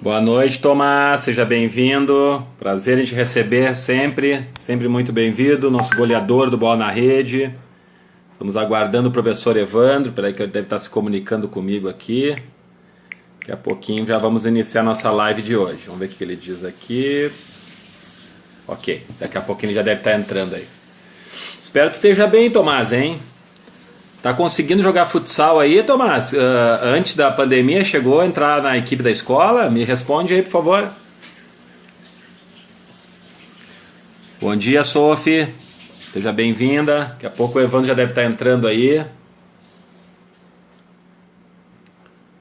Boa noite, Tomás, seja bem-vindo. Prazer em te receber sempre, sempre muito bem-vindo. Nosso goleador do Bola na Rede. Estamos aguardando o professor Evandro, peraí que ele deve estar se comunicando comigo aqui. Daqui a pouquinho já vamos iniciar nossa live de hoje. Vamos ver o que ele diz aqui. Ok, daqui a pouquinho ele já deve estar entrando aí. Espero que tu esteja bem, Tomás, hein? Tá conseguindo jogar futsal aí, Tomás? Antes da pandemia, chegou a entrar na equipe da escola? Me responde aí, por favor. Bom dia, Sophie. Seja bem-vinda. Daqui a pouco o Evandro já deve estar entrando aí.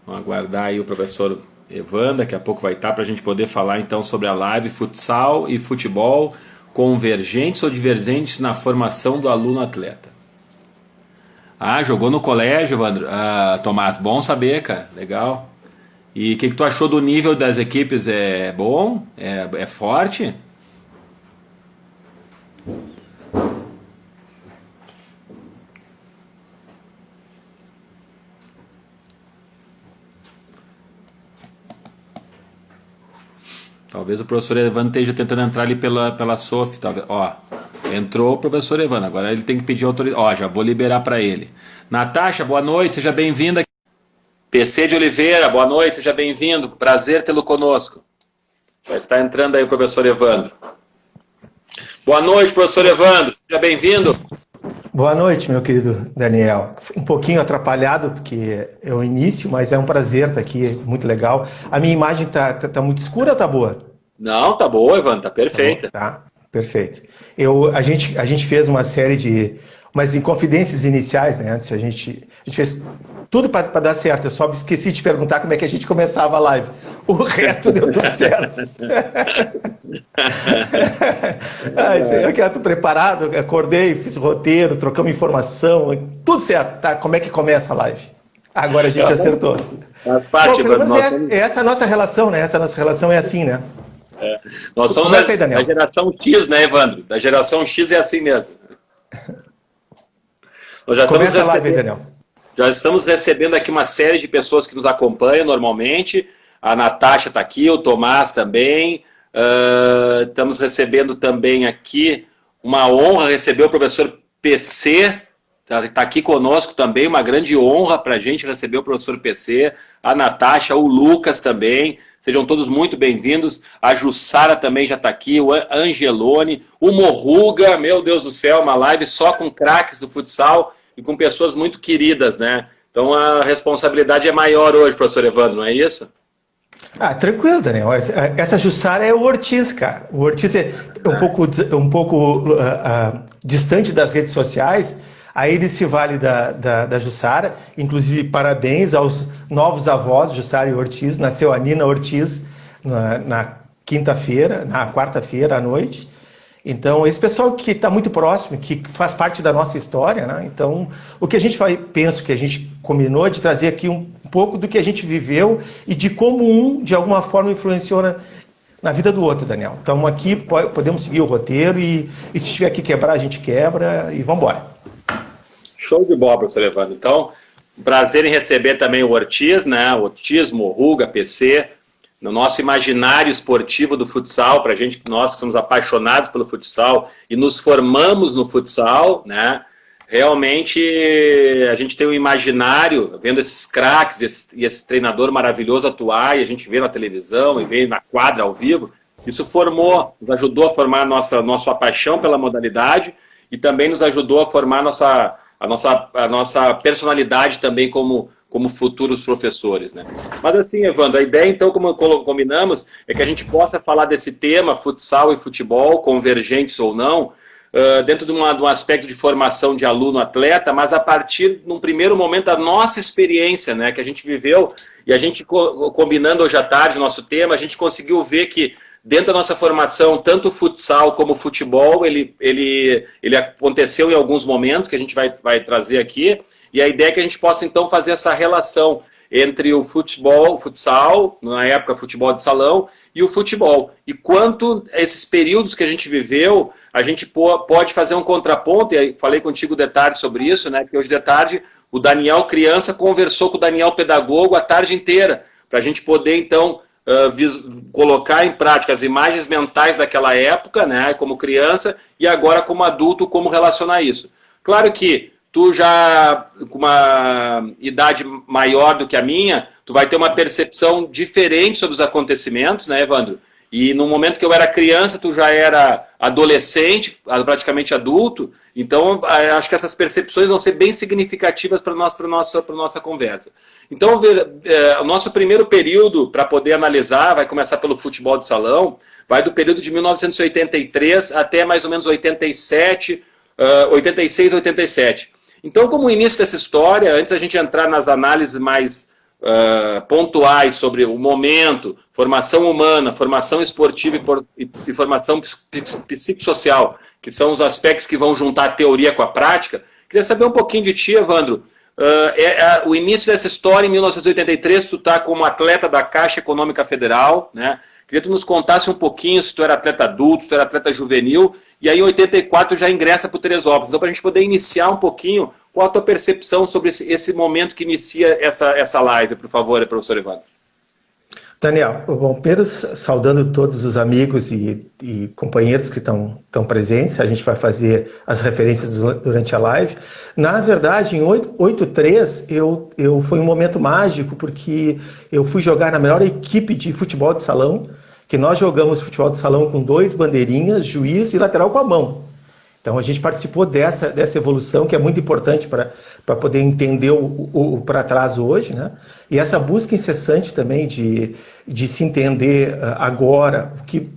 Vamos aguardar aí o professor Evandro. Daqui a pouco vai estar para a gente poder falar então sobre a live futsal e futebol convergentes ou divergentes na formação do aluno atleta. Ah, jogou no colégio, Evandro. Tomás, bom saber, cara. Legal. E o que tu achou do nível das equipes? É bom? É forte? Talvez o professor Evandro esteja tentando entrar ali pela Sophie. Talvez. Ó, entrou o professor Evandro. Agora ele tem que pedir autorização. Ó, já vou liberar para ele. Natasha, boa noite. Seja bem-vinda. PC de Oliveira, boa noite. Seja bem-vindo. Prazer tê-lo conosco. Já está entrando aí o professor Evandro. Boa noite, professor Evandro. Seja bem-vindo. Boa noite, meu querido Daniel. Um pouquinho atrapalhado, porque é o início, mas é um prazer estar aqui, muito legal. A minha imagem tá muito escura ou tá boa? Não, tá boa, Evandro, tá perfeita. Tá, perfeito. A gente fez uma série de umas inconfidências iniciais, né? Antes a gente fez tudo para dar certo. Eu só esqueci de perguntar como é que a gente começava a live. O resto deu tudo certo. Eu que estou preparado, acordei, fiz o roteiro, trocamos informação, tudo certo. Tá, como é que começa a live? Agora a gente acertou. Essa é a nossa relação, né? Essa nossa relação é assim, né? Nós somos da geração X, né, Evandro? Da geração X é assim mesmo. Nós já começa a live, Daniel. Já estamos recebendo aqui uma série de pessoas que nos acompanham normalmente. A Natasha está aqui, o Tomás também. Estamos recebendo também aqui uma honra receber o professor PC. Está aqui conosco também, uma grande honra para a gente receber o professor PC, a Natasha, o Lucas também. Sejam todos muito bem-vindos. A Jussara também já está aqui, o Angelone, o Morruga, meu Deus do céu, uma live só com craques do futsal e com pessoas muito queridas, né? Então a responsabilidade é maior hoje, professor Evandro, não é isso? Tranquilo, Daniel. Essa Jussara é o Ortiz, cara. O Ortiz é um pouco distante das redes sociais. Aí ele se vale da Jussara. Inclusive, parabéns aos novos avós, Jussara e Ortiz. Nasceu a Nina Ortiz na quinta-feira, na quarta-feira à noite. Então, esse pessoal que está muito próximo, que faz parte da nossa história, né? Então, o que a gente penso que a gente combinou é de trazer aqui um pouco do que a gente viveu e de como de alguma forma, influenciou na vida do outro, Daniel. Então, aqui podemos seguir o roteiro e se tiver que quebrar, a gente quebra e vamos embora. Show de bola, professor Evandro. Então, prazer em receber também o Ortiz, né? O Ortiz, Morruga, PC, no nosso imaginário esportivo do futsal, para a gente, nós que somos apaixonados pelo futsal e nos formamos no futsal, né? Realmente a gente tem um imaginário, vendo esses craques e esse treinador maravilhoso atuar, e a gente vê na televisão e vê na quadra ao vivo, isso formou, nos ajudou a formar a nossa paixão pela modalidade e também nos ajudou a formar a nossa personalidade também como futuros professores, né? Mas assim, Evandro, a ideia então, como combinamos, é que a gente possa falar desse tema, futsal e futebol, convergentes ou não, dentro de um aspecto de formação de aluno-atleta, mas a partir, num primeiro momento, da nossa experiência, né, que a gente viveu, e a gente, combinando hoje à tarde o nosso tema, a gente conseguiu ver que dentro da nossa formação, tanto o futsal como o futebol, ele aconteceu em alguns momentos, que a gente vai trazer aqui, e a ideia é que a gente possa, então, fazer essa relação entre o futebol, o futsal, na época futebol de salão, e o futebol. E quanto esses períodos que a gente viveu, a gente pode fazer um contraponto, e falei contigo de tarde sobre isso, né, que hoje de tarde o Daniel criança conversou com o Daniel pedagogo a tarde inteira, para a gente poder então colocar em prática as imagens mentais daquela época, né, como criança, e agora como adulto, como relacionar isso. Claro que tu já, com uma idade maior do que a minha, tu vai ter uma percepção diferente sobre os acontecimentos, né, Evandro? E no momento que eu era criança, tu já era adolescente, praticamente adulto, então acho que essas percepções vão ser bem significativas para nossa conversa. Então, o nosso primeiro período para poder analisar, vai começar pelo futebol de salão, vai do período de 1983 até mais ou menos 86, 87. Então, como início dessa história, antes da gente entrar nas análises mais pontuais sobre o momento, formação humana, formação esportiva e formação psicossocial, que são os aspectos que vão juntar a teoria com a prática, queria saber um pouquinho de ti, Evandro. O início dessa história, em 1983, tu está como atleta da Caixa Econômica Federal, né? Queria que tu nos contasse um pouquinho se tu era atleta adulto, se tu era atleta juvenil, e aí em 84 já ingressa para o Teresópolis. Então, para a gente poder iniciar um pouquinho, qual a tua percepção sobre esse momento que inicia essa live, por favor, professor Evandro? Daniel, bom, primeiro saudando todos os amigos e companheiros que estão presentes, a gente vai fazer as referências durante a live. Na verdade, em 83, foi um momento mágico, porque eu fui jogar na melhor equipe de futebol de salão, que nós jogamos futebol de salão com 2 bandeirinhas, juiz e lateral com a mão. Então a gente participou dessa evolução, que é muito importante para poder entender o para trás hoje, né? E essa busca incessante também de se entender agora,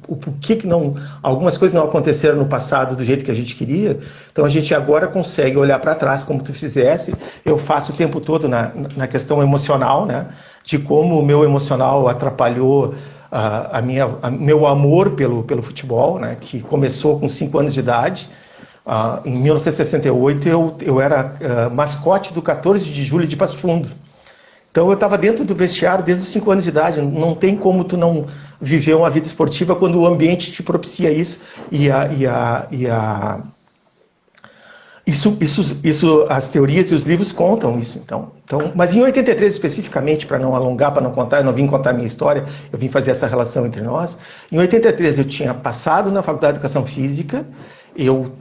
por que não, algumas coisas não aconteceram no passado do jeito que a gente queria. Então a gente agora consegue olhar para trás como tu fizesse. Eu faço o tempo todo na questão emocional, né? De como o meu emocional atrapalhou meu amor pelo futebol, né? Que começou com 5 anos de idade. Em 1968 eu era mascote do 14 de julho de Passo Fundo. Então eu estava dentro do vestiário desde os 5 anos de idade. Não tem como tu não viver uma vida esportiva quando o ambiente te propicia isso. Isso, as teorias e os livros contam isso. Então, mas em 83 especificamente, para não alongar, para não contar, eu não vim contar a minha história, eu vim fazer essa relação entre nós. Em 83 eu tinha passado na Faculdade de Educação Física, eu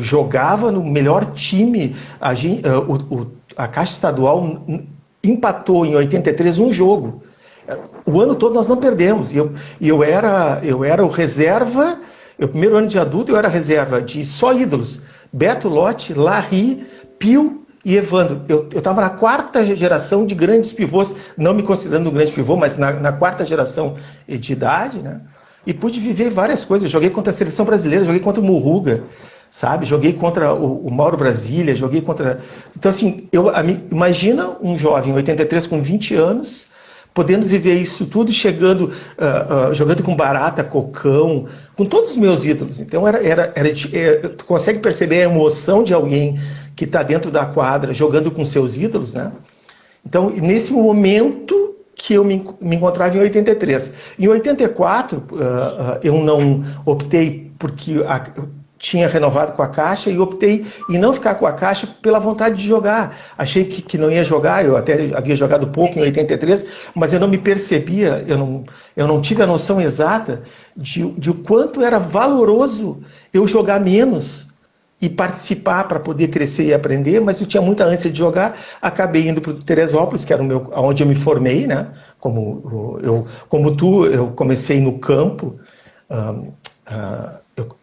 jogava no melhor time, a Caixa Estadual empatou em 83 um jogo. O ano todo nós não perdemos. Eu era o reserva, o primeiro ano de adulto eu era reserva de só ídolos. Beto Lotti, Larry, Pio e Evandro. Eu estava na 4ª geração de grandes pivôs, não me considerando um grande pivô, mas na 4ª geração de idade, né? E pude viver várias coisas. Joguei contra a seleção brasileira, joguei contra o Murruga, sabe? Joguei contra o Mauro Brasília, joguei contra... Então, assim, imagina um jovem, 83, com 20 anos, podendo viver isso tudo, chegando, jogando com Barata, Cocão, com todos os meus ídolos. Então, tu consegue perceber a emoção de alguém que está dentro da quadra, jogando com seus ídolos, né? Então, nesse momento que eu me encontrava em 83. Em 84, eu não optei porque tinha renovado com a Caixa e optei em não ficar com a Caixa pela vontade de jogar. Achei que não ia jogar, eu até havia jogado pouco em 83, mas eu não me percebia, eu não tive a noção exata de o quanto era valoroso eu jogar menos e participar para poder crescer e aprender, mas eu tinha muita ânsia de jogar, acabei indo para o Teresópolis, que era onde eu me formei, né? Como tu, eu comecei no campo,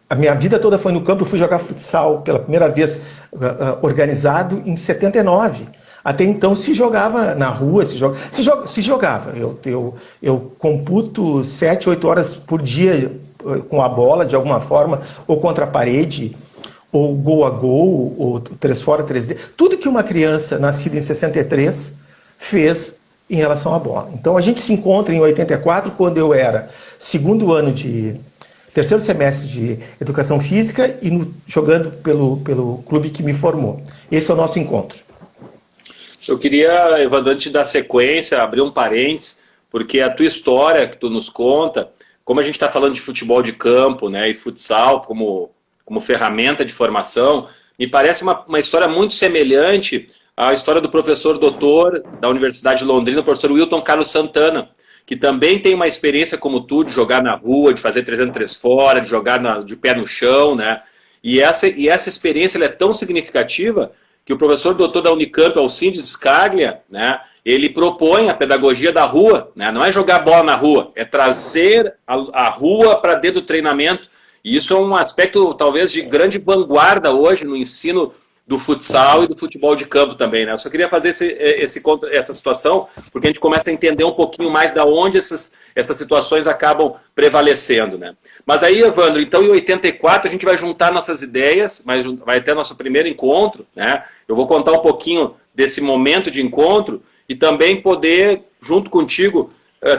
a minha vida toda foi no campo, eu fui jogar futsal pela primeira vez organizado em 79. Até então se jogava na rua, se jogava. Eu computo 7, 8 horas por dia com a bola, de alguma forma, ou contra a parede, ou gol a gol, ou 3 fora, 3D. Tudo que uma criança nascida em 63 fez em relação à bola. Então a gente se encontra em 84, quando eu era terceiro semestre de Educação Física e jogando pelo clube que me formou. Esse é o nosso encontro. Eu queria, Evandro, antes de dar sequência, abrir um parênteses, porque a tua história que tu nos conta, como a gente está falando de futebol de campo, né, e futsal como ferramenta de formação, me parece uma história muito semelhante à história do professor doutor da Universidade de Londrina, o professor Wilton Carlos Santana, que também tem uma experiência como tu, de jogar na rua, de fazer 303 fora, de jogar de pé no chão, né? E essa experiência ela é tão significativa que o professor doutor da Unicamp, Alcides Scaglia, né, ele propõe a pedagogia da rua, né, não é jogar bola na rua, é trazer a rua para dentro do treinamento. E isso é um aspecto, talvez, de grande vanguarda hoje no ensino do futsal e do futebol de campo também, né? Eu só queria fazer essa situação, porque a gente começa a entender um pouquinho mais da onde essas situações acabam prevalecendo, né? Mas aí, Evandro, então em 84 a gente vai juntar nossas ideias, vai ter nosso primeiro encontro, né? Eu vou contar um pouquinho desse momento de encontro e também poder, junto contigo,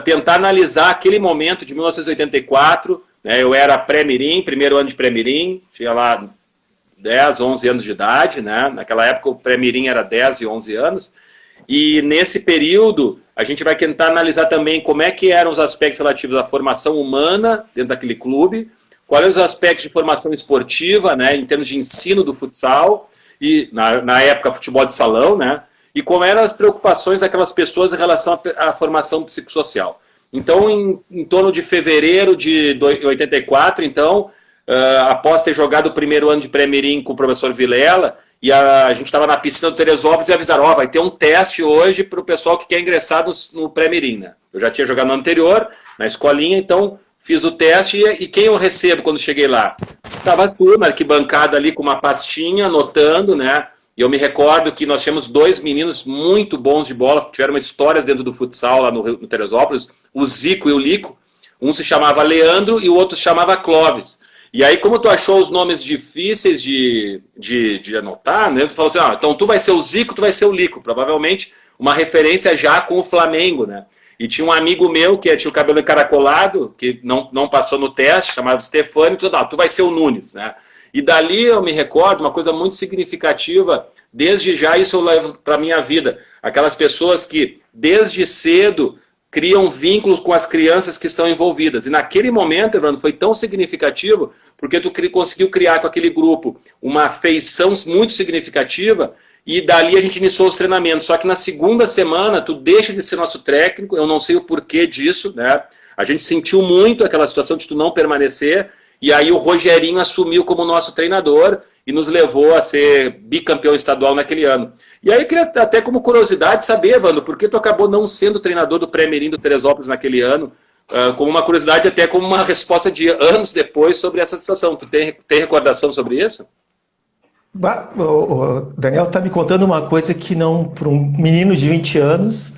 tentar analisar aquele momento de 1984, né? Eu era pré-mirim, primeiro ano de pré-mirim, tinha lá 10, 11 anos de idade, né? Naquela época o pré-mirim era 10 e 11 anos, e nesse período a gente vai tentar analisar também como é que eram os aspectos relativos à formação humana dentro daquele clube, quais eram os aspectos de formação esportiva, né, em termos de ensino do futsal, e na época futebol de salão, né, e como eram as preocupações daquelas pessoas em relação à formação psicossocial. Então, em torno de fevereiro de 84, então, após ter jogado o primeiro ano de pré-mirim com o professor Vilela, e a gente estava na piscina do Teresópolis e avisaram, vai ter um teste hoje para o pessoal que quer ingressar no pré-mirim, né? Eu já tinha jogado no anterior, na escolinha, então fiz o teste e quem eu recebo quando cheguei lá? Estava tudo na arquibancada ali com uma pastinha, anotando, né? E eu me recordo que nós tínhamos dois meninos muito bons de bola, tiveram histórias dentro do futsal lá no Teresópolis, o Zico e o Lico. Um se chamava Leandro e o outro se chamava Clóvis. E aí, como tu achou os nomes difíceis de anotar, né? Tu falou assim, então tu vai ser o Zico, tu vai ser o Lico. Provavelmente uma referência já com o Flamengo, né? E tinha um amigo meu que tinha o cabelo encaracolado, que não passou no teste, chamava Stefano, e tu vai ser o Nunes, né? E dali eu me recordo uma coisa muito significativa, desde já isso eu levo para a minha vida. Aquelas pessoas que, desde cedo, criam vínculos com as crianças que estão envolvidas. E naquele momento, Evandro, foi tão significativo, porque tu conseguiu criar com aquele grupo uma afeição muito significativa, e dali a gente iniciou os treinamentos. Só que na segunda semana, tu deixa de ser nosso técnico, eu não sei o porquê disso, né? A gente sentiu muito aquela situação de tu não permanecer, e aí o Rogerinho assumiu como nosso treinador e nos levou a ser bicampeão estadual naquele ano. E aí eu queria até como curiosidade saber, Evandro, por que tu acabou não sendo treinador do pré-mirim do Teresópolis naquele ano, como uma curiosidade até como uma resposta de anos depois sobre essa situação. Tu tem recordação sobre isso? O Daniel está me contando uma coisa que não, para um menino de 20 anos,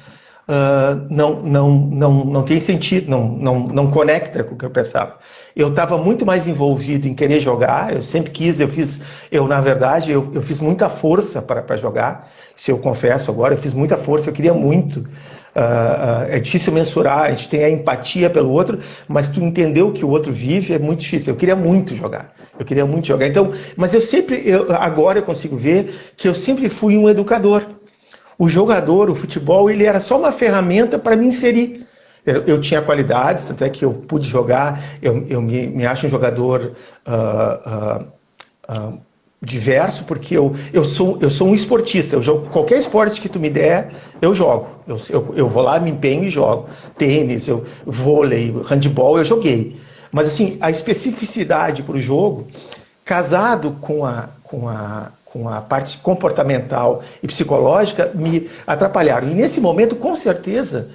não tem sentido, não conecta com o que eu pensava. Eu estava muito mais envolvido em querer jogar, eu sempre quis, na verdade, eu fiz muita força para jogar, se eu confesso agora, eu fiz muita força, eu queria muito. É difícil mensurar, a gente tem a empatia pelo outro, mas tu entender o que o outro vive é muito difícil. Eu queria muito jogar. Então, mas agora eu consigo ver que eu sempre fui um educador. O jogador, o futebol, ele era só uma ferramenta para me inserir. Eu tinha qualidades, tanto é que eu pude jogar, eu me acho um jogador diverso, porque eu sou um esportista, eu jogo qualquer esporte que tu me der, eu jogo. Eu vou lá, me empenho e jogo. Tênis, vôlei, handebol, eu joguei. Mas assim, a especificidade para o jogo, casado com a parte comportamental e psicológica, me atrapalharam. E nesse momento, com certeza,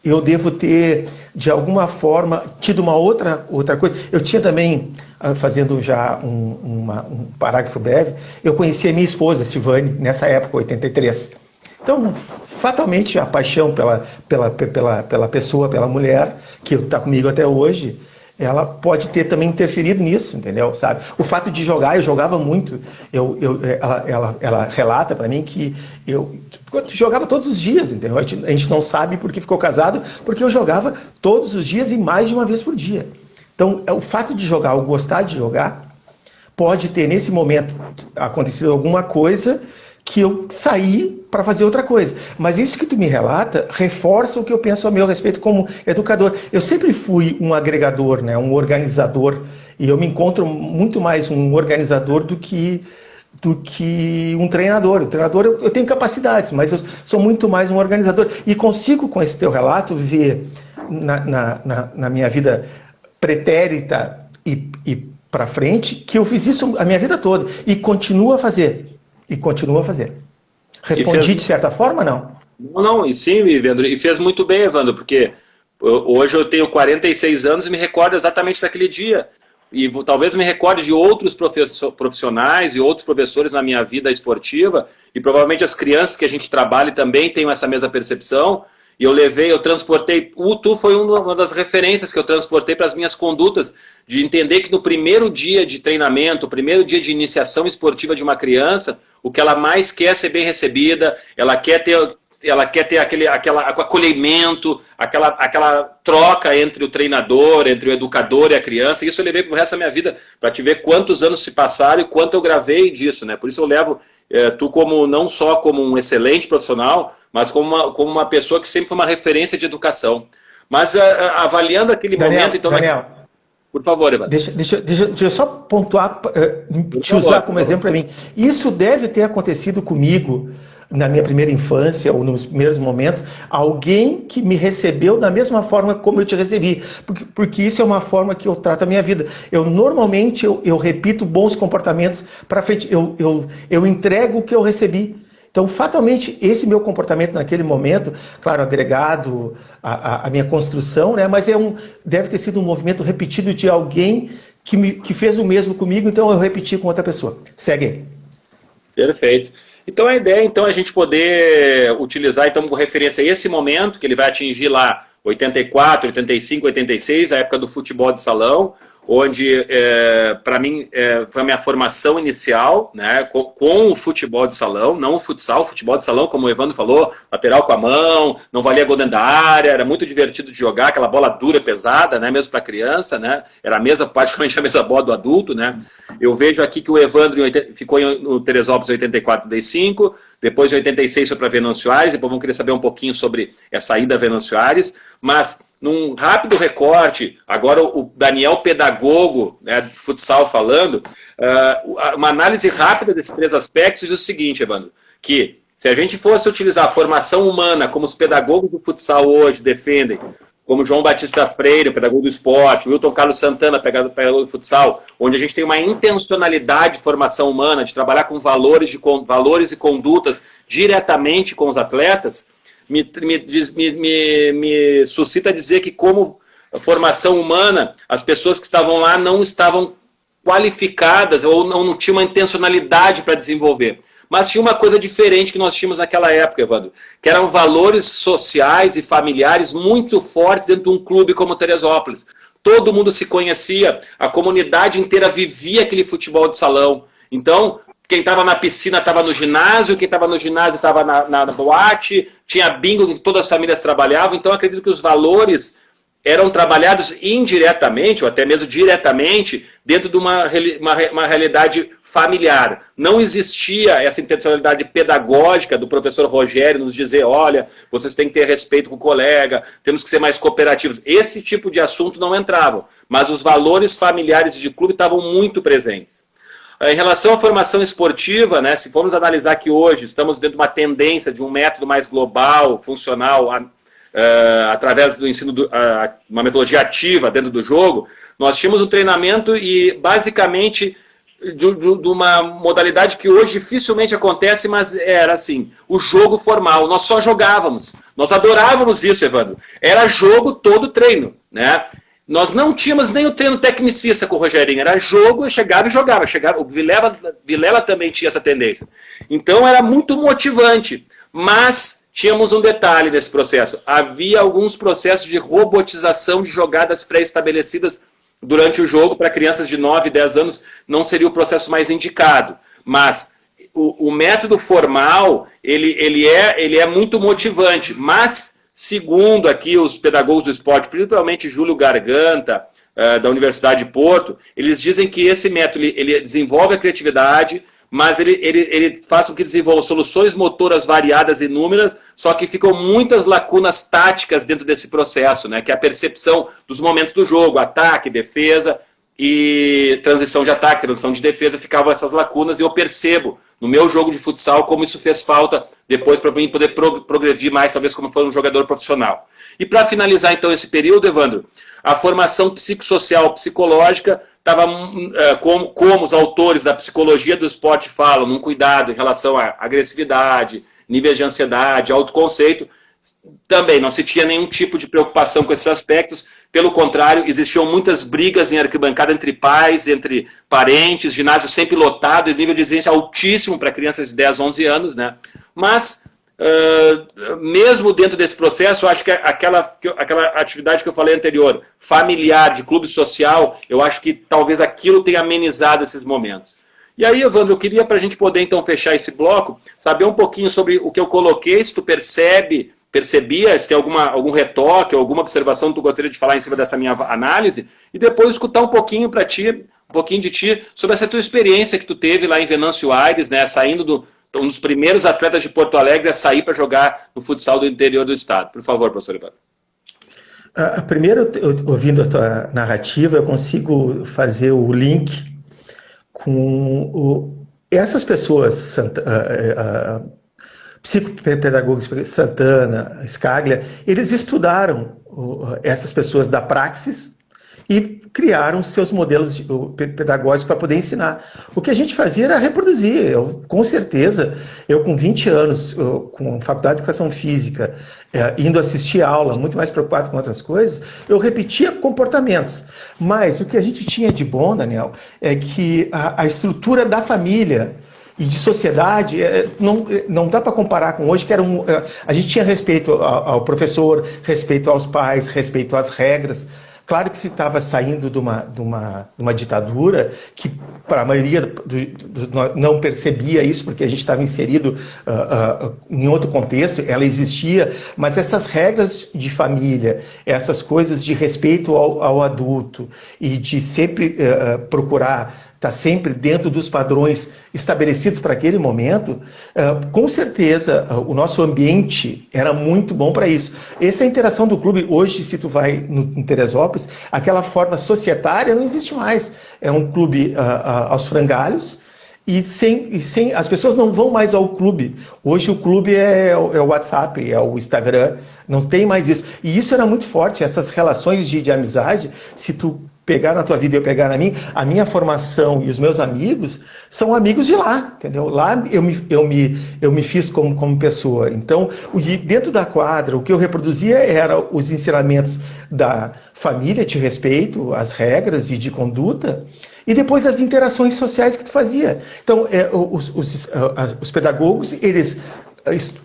eu devo ter, de alguma forma, tido uma outra coisa. Eu tinha também, fazendo já um parágrafo breve, eu conheci a minha esposa, Silvane, nessa época, 83. Então, fatalmente, a paixão pela pessoa, pela mulher, que está comigo até hoje, ela pode ter também interferido nisso, entendeu? Sabe? O fato de jogar, eu jogava muito. Ela relata para mim que eu jogava todos os dias, entendeu? A gente não sabe porque ficou casado, porque eu jogava todos os dias e mais de uma vez por dia. Então, o fato de jogar, ou gostar de jogar, pode ter, nesse momento, acontecido alguma coisa que eu saí para fazer outra coisa. Mas isso que tu me relata reforça o que eu penso a meu respeito como educador. Eu sempre fui um agregador, né, um organizador, e eu me encontro muito mais um organizador do que um treinador. O treinador eu tenho capacidades, mas eu sou muito mais um organizador. E consigo, com esse teu relato, ver na minha vida pretérita e para frente, que eu fiz isso a minha vida toda. E continuo a fazer. Respondi de certa forma, não? Não, e sim, Evandro, e fez muito bem, Evandro, porque hoje eu tenho 46 anos e me recordo exatamente daquele dia. E talvez me recorde de outros profissionais e outros professores na minha vida esportiva, e provavelmente as crianças que a gente trabalha também têm essa mesma percepção. E eu transportei, o Tu foi uma das referências que eu transportei para as minhas condutas, de entender que no primeiro dia de treinamento, o primeiro dia de iniciação esportiva de uma criança, o que ela mais quer é ser bem recebida, ela quer ter aquele acolhimento, aquela troca entre o treinador, entre o educador e a criança. Isso eu levei para o resto da minha vida, para te ver quantos anos se passaram e quanto eu gravei disso, né? Por isso eu levo tu não só como um excelente profissional, mas como uma pessoa que sempre foi uma referência de educação. Mas avaliando aquele momento... Então, Daniel, por favor, Evandro. Deixa eu só pontuar, te usar como exemplo para mim. Isso deve ter acontecido comigo na minha primeira infância ou nos primeiros momentos, alguém que me recebeu da mesma forma como eu te recebi, porque isso é uma forma que eu trato a minha vida. Normalmente eu repito bons comportamentos para frente, eu entrego o que eu recebi. Então, fatalmente, esse meu comportamento naquele momento, claro, agregado à minha construção, né, mas deve ter sido um movimento repetido de alguém que fez o mesmo comigo, então eu repeti com outra pessoa. Segue aí. Perfeito. Então a ideia é a gente poder utilizar então como referência esse momento, que ele vai atingir lá 84, 85, 86, a época do futebol de salão, onde para mim foi a minha formação inicial, né, com o futebol de salão, não o futsal, o futebol de salão, como o Evandro falou, lateral com a mão, não valia gol dentro da área, era muito divertido de jogar, aquela bola dura, pesada, né, mesmo para criança, né, era praticamente a mesma bola do adulto, né. Eu vejo aqui que o Evandro ficou no Teresópolis em 84, 85, depois em 86 foi para Venâncio Aires, depois vamos querer saber um pouquinho sobre essa ida a Venâncio Aires, mas num rápido recorte, agora o Daniel pedagogo, né, de futsal falando, uma análise rápida desses três aspectos diz o seguinte, Evandro, que se a gente fosse utilizar a formação humana como os pedagogos do futsal hoje defendem, como João Batista Freire, pedagogo do esporte, Wilton Carlos Santana, pedagogo do futsal, onde a gente tem uma intencionalidade de formação humana, de trabalhar com valores e condutas diretamente com os atletas, me suscita dizer que como formação humana, as pessoas que estavam lá não estavam qualificadas ou não tinham uma intencionalidade para desenvolver. Mas tinha uma coisa diferente que nós tínhamos naquela época, Evandro, que eram valores sociais e familiares muito fortes dentro de um clube como Teresópolis. Todo mundo se conhecia, a comunidade inteira vivia aquele futebol de salão. Então, quem estava na piscina estava no ginásio, quem estava no ginásio estava na boate, tinha bingo que todas as famílias trabalhavam. Então, acredito que os valores eram trabalhados indiretamente, ou até mesmo diretamente, dentro de uma realidade familiar. Não existia essa intencionalidade pedagógica do professor Rogério nos dizer, olha, vocês têm que ter respeito com o colega, temos que ser mais cooperativos. Esse tipo de assunto não entrava, mas os valores familiares de clube estavam muito presentes. Em relação à formação esportiva, né, se formos analisar que hoje estamos dentro de uma tendência de um método mais global, funcional, através do ensino, uma metodologia ativa dentro do jogo, nós tínhamos um treinamento e basicamente de uma modalidade que hoje dificilmente acontece, mas era assim, o jogo formal, nós só jogávamos, nós adorávamos isso, Evandro, era jogo todo treino, né? Nós não tínhamos nem o treino tecnicista com o Rogerinho, era jogo, eu chegava e jogava, o Vilela também tinha essa tendência, então era muito motivante, mas tínhamos um detalhe nesse processo, havia alguns processos de robotização de jogadas pré-estabelecidas durante o jogo, para crianças de 9, 10 anos, não seria o processo mais indicado. Mas o método formal, ele é muito motivante. Mas, segundo aqui os pedagogos do esporte, principalmente Júlio Garganta, da Universidade de Porto, eles dizem que esse método ele desenvolve a criatividade, mas ele faz com que desenvolva soluções motoras variadas e inúmeras, só que ficam muitas lacunas táticas dentro desse processo, né? Que é a percepção dos momentos do jogo, ataque, defesa e transição de ataque, transição de defesa, ficavam essas lacunas, e eu percebo no meu jogo de futsal como isso fez falta depois para mim poder progredir mais, talvez como foi um jogador profissional. E para finalizar então esse período, Evandro, a formação psicossocial, psicológica, estava como os autores da psicologia do esporte falam, num cuidado em relação à agressividade, níveis de ansiedade, autoconceito. Também não se tinha nenhum tipo de preocupação com esses aspectos, pelo contrário, existiam muitas brigas em arquibancada entre pais, entre parentes, ginásio sempre lotado, e nível de exigência altíssimo para crianças de 10, 11 anos, né? Mas, mesmo dentro desse processo, eu acho que aquela atividade que eu falei anterior, familiar, de clube social, eu acho que talvez aquilo tenha amenizado esses momentos. E aí, Evandro, eu queria, para a gente poder então fechar esse bloco, saber um pouquinho sobre o que eu coloquei, se tu percebia, se tem algum retoque, alguma observação que tu gostaria de falar em cima dessa minha análise, e depois escutar um pouquinho para ti, um pouquinho de ti, sobre essa tua experiência que tu teve lá em Venâncio Aires, né, saindo um dos primeiros atletas de Porto Alegre a sair para jogar no futsal do interior do estado. Por favor, professor Evandro. Primeiro, ouvindo a tua narrativa, eu consigo fazer o link com essas pessoas, psicopedagogos, Santana, Scaglia, eles estudaram essas pessoas da praxis e criaram seus modelos pedagógicos para poder ensinar. O que a gente fazia era reproduzir. Com certeza, eu com 20 anos, com faculdade de educação física, indo assistir aula, muito mais preocupado com outras coisas, eu repetia comportamentos. Mas o que a gente tinha de bom, Daniel, é que a estrutura da família e de sociedade, não dá para comparar com hoje, que a gente tinha respeito ao professor, respeito aos pais, respeito às regras. Claro que se estava saindo de uma ditadura, que para a maioria não percebia isso, porque a gente estava inserido em outro contexto, ela existia, mas essas regras de família, essas coisas de respeito ao adulto e de sempre procurar estar sempre dentro dos padrões estabelecidos para aquele momento, com certeza o nosso ambiente era muito bom para isso. Essa interação do clube, hoje, se tu vai em Teresópolis, aquela forma societária não existe mais. É um clube aos frangalhos, e as pessoas não vão mais ao clube. Hoje o clube é o WhatsApp, é o Instagram, não tem mais isso. E isso era muito forte, essas relações de amizade, se tu pegar na tua vida e eu pegar na minha, a minha formação e os meus amigos são amigos de lá, entendeu? Lá eu me fiz como pessoa. Então, dentro da quadra, o que eu reproduzia era os ensinamentos da família, de respeito, as regras e de conduta, e depois as interações sociais que tu fazia. Então, os pedagogos, eles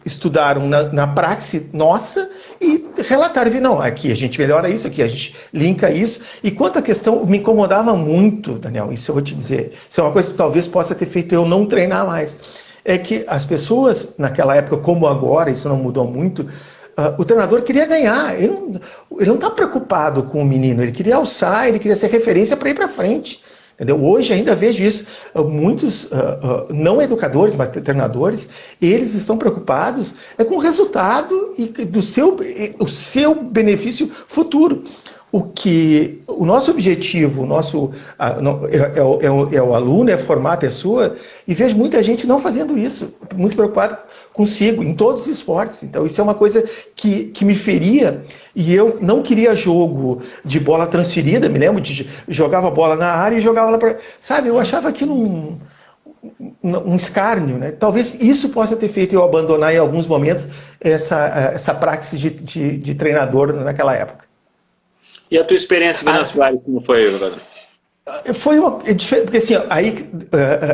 estudaram na praxe nossa e relataram, não, aqui a gente melhora isso, aqui a gente linka isso. E quanto à questão, me incomodava muito, Daniel, isso eu vou te dizer, isso é uma coisa que talvez possa ter feito eu não treinar mais, é que as pessoas, naquela época como agora, isso não mudou muito, o treinador queria ganhar, ele não está preocupado com o menino, ele queria alçar, ele queria ser referência para ir para frente. Entendeu? Hoje ainda vejo isso, muitos não educadores, mas treinadores, eles estão preocupados com o resultado e o seu benefício futuro. O nosso objetivo, é o aluno, é formar a pessoa, e vejo muita gente não fazendo isso, muito preocupado consigo, em todos os esportes. Então isso é uma coisa que me feria, e eu não queria jogo de bola transferida, me lembro de jogava a bola na área e jogava lá para... Sabe, eu achava aquilo um escárnio, né? Talvez isso possa ter feito eu abandonar em alguns momentos essa praxis de treinador naquela época. E a tua experiência em Venâncio Aires, como foi, Evandro? Foi porque assim, aí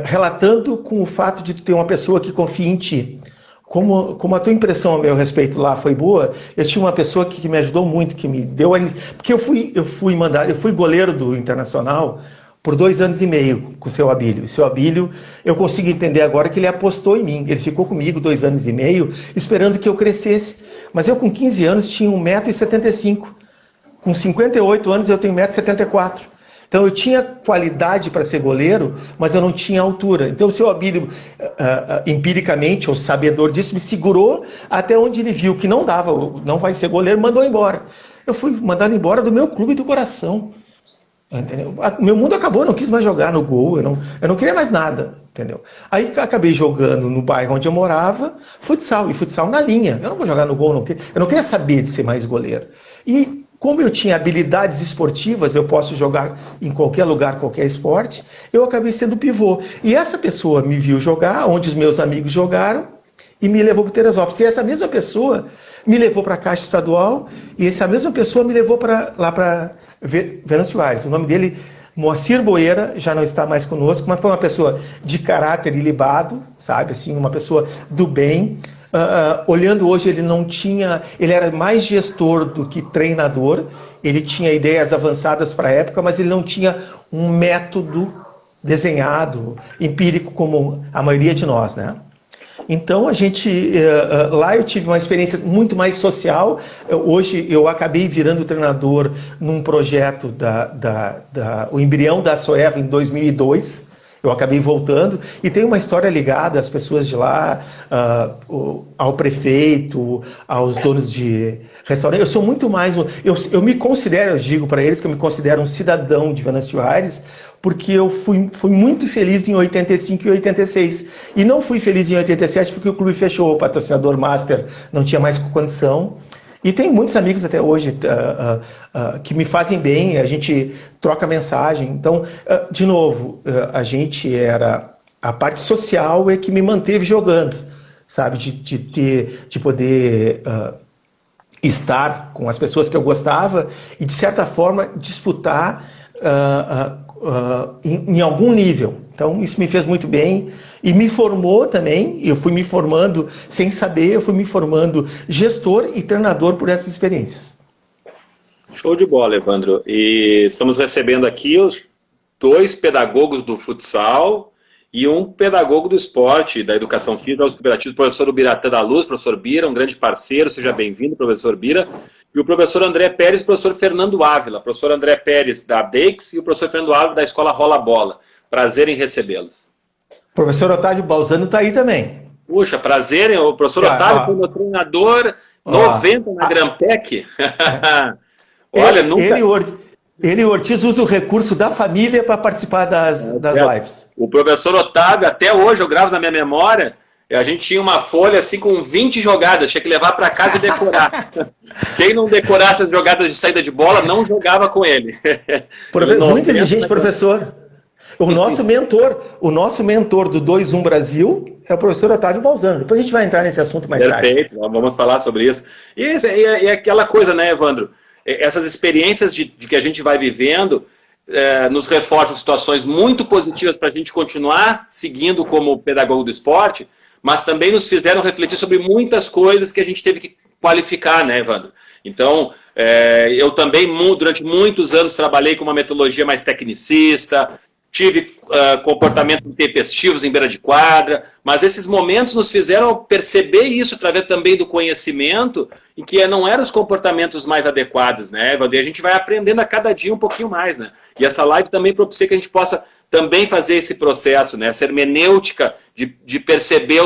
relatando com o fato de ter uma pessoa que confia em ti, como a tua impressão a meu respeito lá foi boa, eu tinha uma pessoa que me ajudou muito, que me deu porque eu fui goleiro do Internacional por 2 anos e meio com o seu Abílio. O seu Abílio, eu consigo entender agora que ele apostou em mim. Ele ficou comigo 2 anos e meio, esperando que eu crescesse. Mas eu com 15 anos tinha 1,75 m. Com 58 anos eu tenho 1,74 m. Então eu tinha qualidade para ser goleiro, mas eu não tinha altura. Então o seu Abílio, empiricamente, ou sabedor disso, me segurou até onde ele viu que não dava, não vai ser goleiro, mandou embora. Eu fui mandado embora do meu clube do coração. Meu mundo acabou, eu não quis mais jogar no gol, eu não queria mais nada, entendeu? Aí acabei jogando no bairro onde eu morava, futsal, e futsal na linha. Eu não vou jogar no gol, eu não queria saber de ser mais goleiro. E como eu tinha habilidades esportivas, eu posso jogar em qualquer lugar, qualquer esporte, eu acabei sendo pivô. E essa pessoa me viu jogar, onde os meus amigos jogaram, e me levou para o Teresópolis. E essa mesma pessoa me levou para a Caixa Estadual, e essa mesma pessoa me levou lá para Venâncio Aires. O nome dele, Moacir Boeira, já não está mais conosco, mas foi uma pessoa de caráter ilibado, sabe, assim, uma pessoa do bem. Olhando hoje, ele era mais gestor do que treinador, ele tinha ideias avançadas para a época, mas ele não tinha um método desenhado, empírico, como a maioria de nós, né? Então, lá eu tive uma experiência muito mais social. Hoje eu acabei virando treinador num projeto o embrião da Soeva em 2002. Eu acabei voltando e tem uma história ligada às pessoas de lá, ao prefeito, aos donos de restaurante. Eu sou muito mais... Eu me considero, eu digo para eles que eu me considero um cidadão de Venâncio Aires, porque eu fui muito feliz em 85 e 86. E não fui feliz em 87 porque o clube fechou, o patrocinador master não tinha mais condição. E tem muitos amigos até hoje que me fazem bem, a gente troca mensagem. Então, de novo, a parte social é que me manteve jogando, sabe? De poder estar com as pessoas que eu gostava e, de certa forma, disputar em algum nível. Então, isso me fez muito bem e me formou também. Eu fui me formando sem saber, eu fui me formando gestor e treinador por essas experiências. Show de bola, Evandro. E estamos recebendo aqui os 2 pedagogos do futsal e um pedagogo do esporte, da educação física, os cooperativos, o professor Ubiratã da Luz, professor Bira, um grande parceiro, seja bem-vindo, professor Bira, e o professor André Pérez e o professor Fernando Ávila, professor André Pérez da Deix e o professor Fernando Ávila da Escola Rola Bola. Prazer em recebê-los. O professor Otávio Balzano está aí também. Puxa, prazer, hein? O professor Otávio foi meu treinador 90 na Grampec. Olha, Ele e o Ortiz usam o recurso da família para participar das lives. O professor Otávio, até hoje eu gravo na minha memória, a gente tinha uma folha assim com 20 jogadas, tinha que levar para casa e decorar. Quem não decorasse as jogadas de saída de bola, não jogava com ele. Muito inteligente, professor. O nosso mentor do 2-1 Brasil é o professor Otávio Balzano. Depois a gente vai entrar nesse assunto mais tarde. Perfeito, vamos falar sobre isso. E aquela coisa, né, Evandro? Essas experiências de que a gente vai vivendo nos reforçam situações muito positivas para a gente continuar seguindo como pedagogo do esporte, mas também nos fizeram refletir sobre muitas coisas que a gente teve que qualificar, né, Evandro? Então, eu também, durante muitos anos, trabalhei com uma metodologia mais tecnicista, tive comportamentos intempestivos em beira de quadra, mas esses momentos nos fizeram perceber isso através também do conhecimento, em que não eram os comportamentos mais adequados, né, Evandro? E a gente vai aprendendo a cada dia um pouquinho mais, né? E essa live também propicia que a gente possa também fazer esse processo, né? Essa hermenêutica de perceber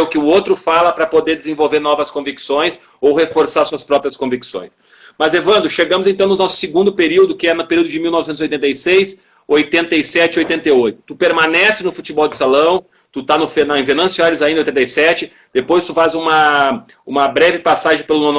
o que o outro fala para poder desenvolver novas convicções ou reforçar suas próprias convicções. Mas, Evandro, chegamos então no nosso segundo período, que é no período de 1986, 87 e 88. Tu permanece no futebol de salão, tu está em Venâncio Aires ainda em 87, depois tu faz uma breve passagem pelo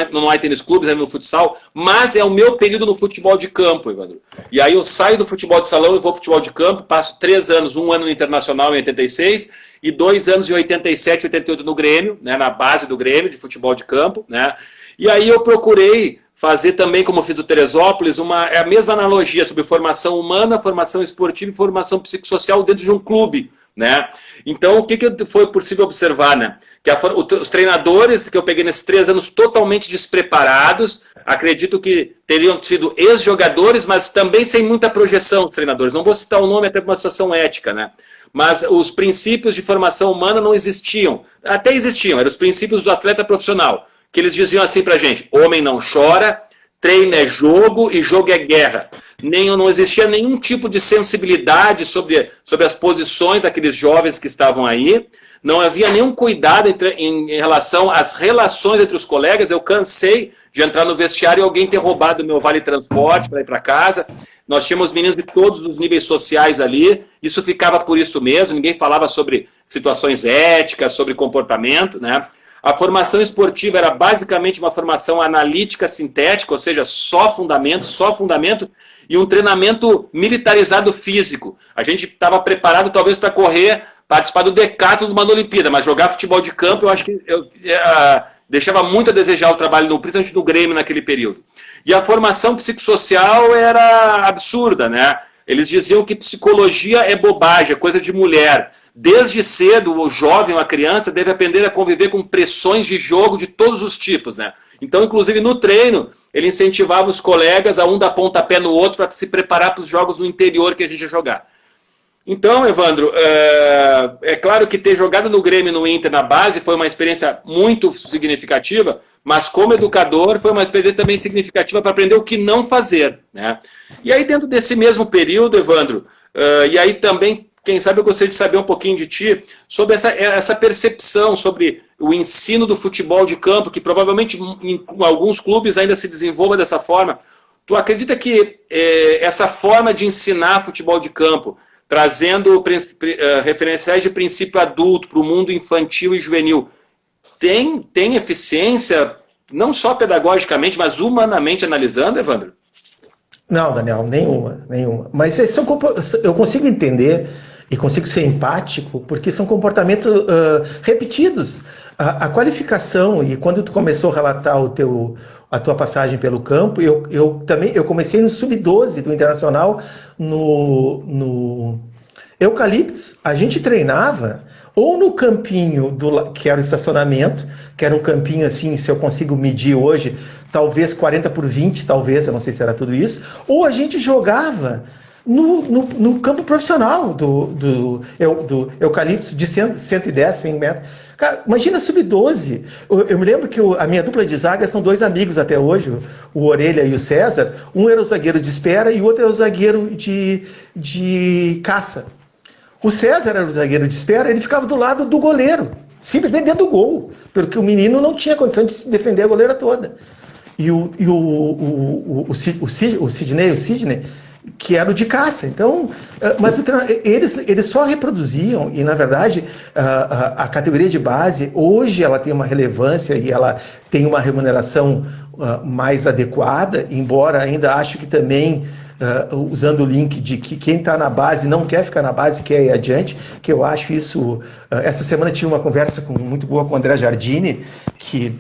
Nonoai Tênis Clube, no futsal, mas é o meu período no futebol de campo, Evandro. E aí eu saio do futebol de salão e vou para o futebol de campo, passo 3 anos, 1 ano no Internacional em 86 e 2 anos em 87 e 88 no Grêmio, né, na base do Grêmio de futebol de campo, né? E aí eu procurei fazer também, como eu fiz do Teresópolis, a mesma analogia sobre formação humana, formação esportiva e formação psicossocial dentro de um clube, né? Então, o que foi possível observar, né? Que os treinadores que eu peguei nesses 3 anos totalmente despreparados, acredito que teriam sido ex-jogadores, mas também sem muita projeção os treinadores. Não vou citar o nome até por uma situação ética, né? Mas os princípios de formação humana não existiam. Até existiam, eram os princípios do atleta profissional, que eles diziam assim pra gente: homem não chora, treino é jogo e jogo é guerra. Não existia nenhum tipo de sensibilidade sobre as posições daqueles jovens que estavam aí. Não havia nenhum cuidado em relação às relações entre os colegas. Eu cansei de entrar no vestiário e alguém ter roubado o meu vale transporte para ir para casa. Nós tínhamos meninos de todos os níveis sociais ali. Isso ficava por isso mesmo. Ninguém falava sobre situações éticas, sobre comportamento, né? A formação esportiva era basicamente uma formação analítica sintética, ou seja, só fundamento, e um treinamento militarizado físico. A gente estava preparado talvez para correr, participar do decathlon de uma Olimpíada, mas jogar futebol de campo eu acho que deixava muito a desejar o trabalho, principalmente no Grêmio naquele período. E a formação psicossocial era absurda, né? Eles diziam que psicologia é bobagem, é coisa de mulher. Desde cedo, o jovem ou a criança deve aprender a conviver com pressões de jogo de todos os tipos, né? Então, inclusive no treino, ele incentivava os colegas a um dar pontapé no outro para se preparar para os jogos no interior que a gente ia jogar. Então, Evandro, é claro que ter jogado no Grêmio e no Inter na base foi uma experiência muito significativa, mas como educador foi uma experiência também significativa para aprender o que não fazer, né? E aí dentro desse mesmo período, Evandro, e aí também, quem sabe eu gostaria de saber um pouquinho de ti sobre essa percepção sobre o ensino do futebol de campo, que provavelmente em alguns clubes ainda se desenvolva dessa forma. Tu acredita que essa forma de ensinar futebol de campo, trazendo referenciais de princípio adulto para o mundo infantil e juvenil, tem eficiência, não só pedagogicamente, mas humanamente analisando, Evandro? Não, Daniel, nenhuma. Mas eu consigo entender e consigo ser empático, porque são comportamentos repetidos. A qualificação, e quando tu começou a relatar a tua passagem pelo campo, eu comecei no Sub-12 do Internacional, no Eucaliptos. A gente treinava ou no campinho que era o estacionamento, que era um campinho assim, se eu consigo medir hoje, talvez 40 por 20, talvez, eu não sei se era tudo isso, ou a gente jogava no campo profissional do Eucalipto, de 110, 100 metros. Cara, imagina Sub-12. Eu me lembro que a minha dupla de zaga são dois amigos até hoje, o Orelha e o César. Um era o zagueiro de espera e o outro era o zagueiro de caça. O César era o zagueiro de espera, ele ficava do lado do goleiro, simplesmente dentro do gol, porque o menino não tinha condição de se defender a goleira toda. E o Sidney, que era o de caça. Então, mas eles só reproduziam, e na verdade a categoria de base hoje ela tem uma relevância e ela tem uma remuneração mais adequada, embora ainda acho que também usando o link de que quem está na base não quer ficar na base, quer ir adiante, que eu acho isso... Essa semana tive uma conversa muito boa com o André Jardini, que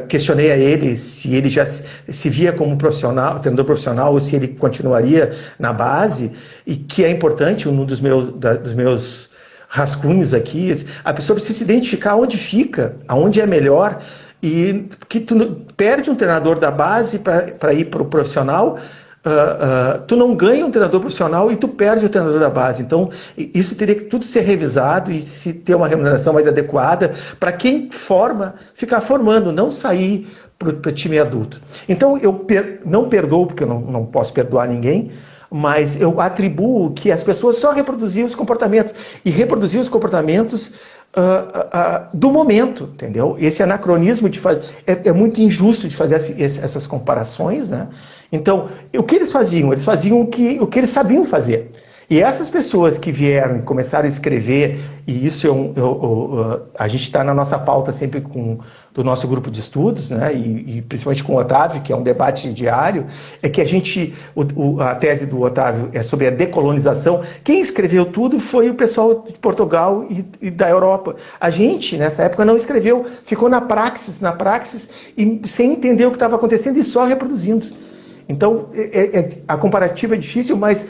questionei a ele se ele já se via como profissional, treinador profissional, ou se ele continuaria na base, e que é importante, um dos meus rascunhos aqui, a pessoa precisa se identificar onde fica, aonde é melhor, e que tu perde um treinador da base para ir para o profissional, tu não ganha um treinador profissional e tu perde o treinador da base. Então, isso teria que tudo ser revisado e se ter uma remuneração mais adequada para quem forma, ficar formando, não sair para o time adulto. Então, eu não perdoo, porque eu não posso perdoar ninguém, mas eu atribuo que as pessoas só reproduziam os comportamentos, e reproduziam os comportamentos do momento, entendeu? Esse anacronismo de fazer é muito injusto de fazer essas comparações, né? Então, o que eles faziam? Eles faziam o que eles sabiam fazer. E essas pessoas que vieram e começaram a escrever, e isso a gente está na nossa pauta sempre do nosso grupo de estudos, né, e principalmente com o Otávio, que é um debate diário, é que a tese do Otávio é sobre a decolonização. Quem escreveu tudo foi o pessoal de Portugal e da Europa. A gente, nessa época, não escreveu, ficou na praxis, e sem entender o que estava acontecendo e só reproduzindo. Então, a comparativa é difícil, mas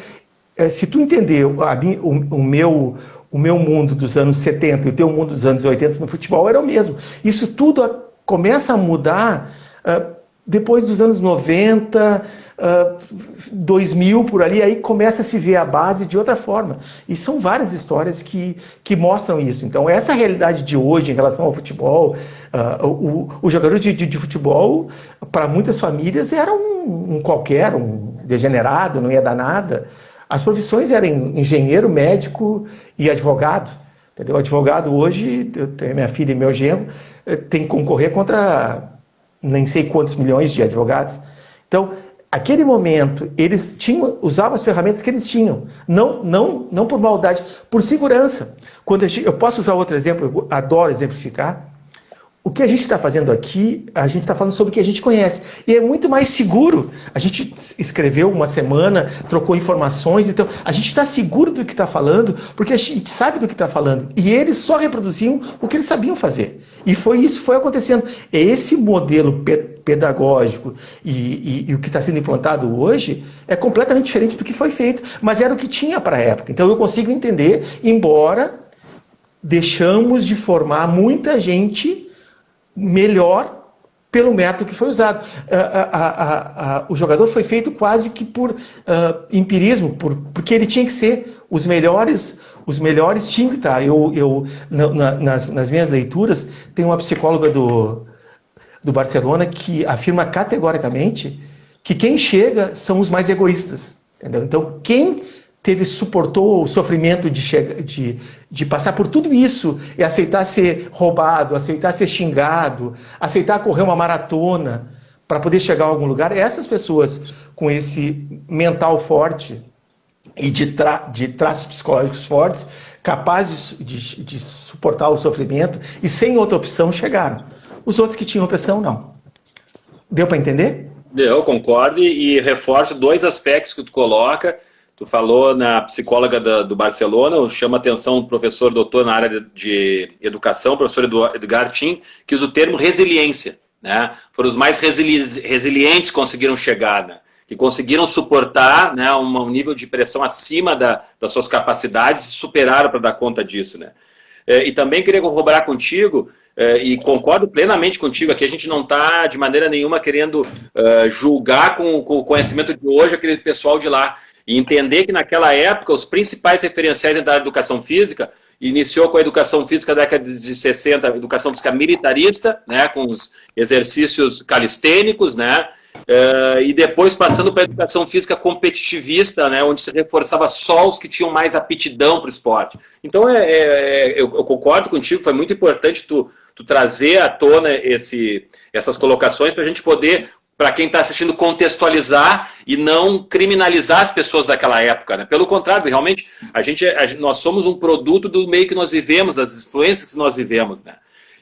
se tu entender o meu mundo dos anos 70 e o teu mundo dos anos 80 no futebol era o mesmo. Isso tudo começa a mudar depois dos anos 90, 2000, por ali, aí começa a se ver a base de outra forma. E são várias histórias que mostram isso. Então, essa realidade de hoje em relação ao futebol, o jogador de futebol, para muitas famílias, era um qualquer, um degenerado, não ia dar nada. As profissões eram engenheiro, médico e advogado. Entendeu? O advogado hoje, eu tenho minha filha e meu genro, tem que concorrer contra nem sei quantos milhões de advogados. Então, aquele momento, eles usavam as ferramentas que eles tinham, não por maldade, por segurança. Eu posso usar outro exemplo, eu adoro exemplificar. O que a gente está fazendo aqui, a gente está falando sobre o que a gente conhece. E é muito mais seguro. A gente escreveu uma semana, trocou informações, então a gente está seguro do que está falando, porque a gente sabe do que está falando. E eles só reproduziam o que eles sabiam fazer. E isso foi acontecendo. É esse modelo pedagógico e o que está sendo implantado hoje é completamente diferente do que foi feito, mas era o que tinha para a época. Então eu consigo entender, embora deixamos de formar muita gente melhor pelo método que foi usado. O jogador foi feito quase que por empirismo, porque ele tinha que ser os melhores tinham que estar. Nas minhas leituras, tem uma psicóloga do Barcelona que afirma categoricamente que quem chega são os mais egoístas. Entendeu? Então, quem suportou o sofrimento de passar por tudo isso e aceitar ser roubado, aceitar ser xingado, aceitar correr uma maratona para poder chegar a algum lugar, essas pessoas com esse mental forte e de traços psicológicos fortes, capazes de suportar o sofrimento e sem outra opção chegaram. Os outros que tinham opção, não. Deu para entender? Eu concordo e reforço dois aspectos que tu coloca. Tu falou na psicóloga do Barcelona, eu chamo a atenção do professor doutor na área de educação, professor Edgar Tim, que usa o termo resiliência. Né? Foram os mais resilientes que conseguiram chegar, né? Que conseguiram suportar, né, um nível de pressão acima das suas capacidades e superaram para dar conta disso. Né? E também queria corroborar contigo, e concordo plenamente contigo, aqui a gente não está de maneira nenhuma querendo julgar com o conhecimento de hoje aquele pessoal de lá. E entender que naquela época os principais referenciais da educação física iniciou com a educação física da década de 60, a educação física militarista, né, com os exercícios calistênicos, né, e depois passando para a educação física competitivista, né, onde se reforçava só os que tinham mais aptidão para o esporte. Então eu concordo contigo, foi muito importante tu trazer à tona essas colocações para a gente poder, para quem está assistindo, contextualizar e não criminalizar as pessoas daquela época. Né? Pelo contrário, realmente, nós somos um produto do meio que nós vivemos, das influências que nós vivemos. Né?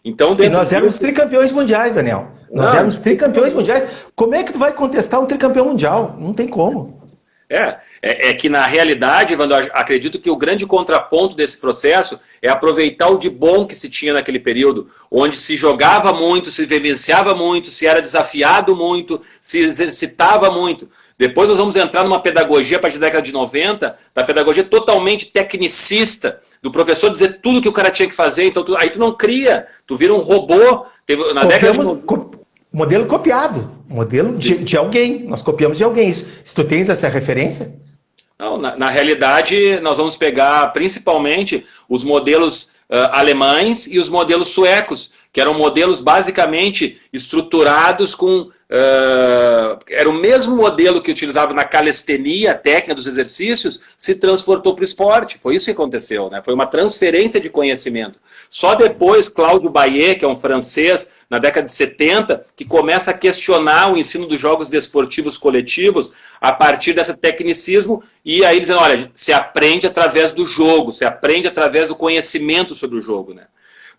Então, e nós éramos tricampeões mundiais, Daniel. Nós éramos tricampeões mundiais. Como é que tu vai contestar um tricampeão mundial? Não tem como. É que na realidade, Evandro, eu acredito que o grande contraponto desse processo é aproveitar o de bom que se tinha naquele período, onde se jogava muito, se vivenciava muito, se era desafiado muito, se exercitava muito. Depois nós vamos entrar numa pedagogia, a partir da década de 90, da pedagogia totalmente tecnicista, do professor dizer tudo que o cara tinha que fazer, então aí tu não cria, tu vira um robô. Na década de... Modelo copiado, modelo de alguém, nós copiamos de alguém. Se tu tens essa referência? Não, na realidade, nós vamos pegar principalmente os modelos alemães e os modelos suecos, que eram modelos basicamente estruturados com... era o mesmo modelo que utilizava na calistenia, a técnica dos exercícios, se transportou para o esporte. Foi isso que aconteceu, né? Foi uma transferência de conhecimento. Só depois, Cláudio Baillet, que é um francês, na década de 70, que começa a questionar o ensino dos jogos desportivos coletivos a partir desse tecnicismo, e aí dizendo, olha, se aprende através do jogo, se aprende através do conhecimento sobre o jogo, né?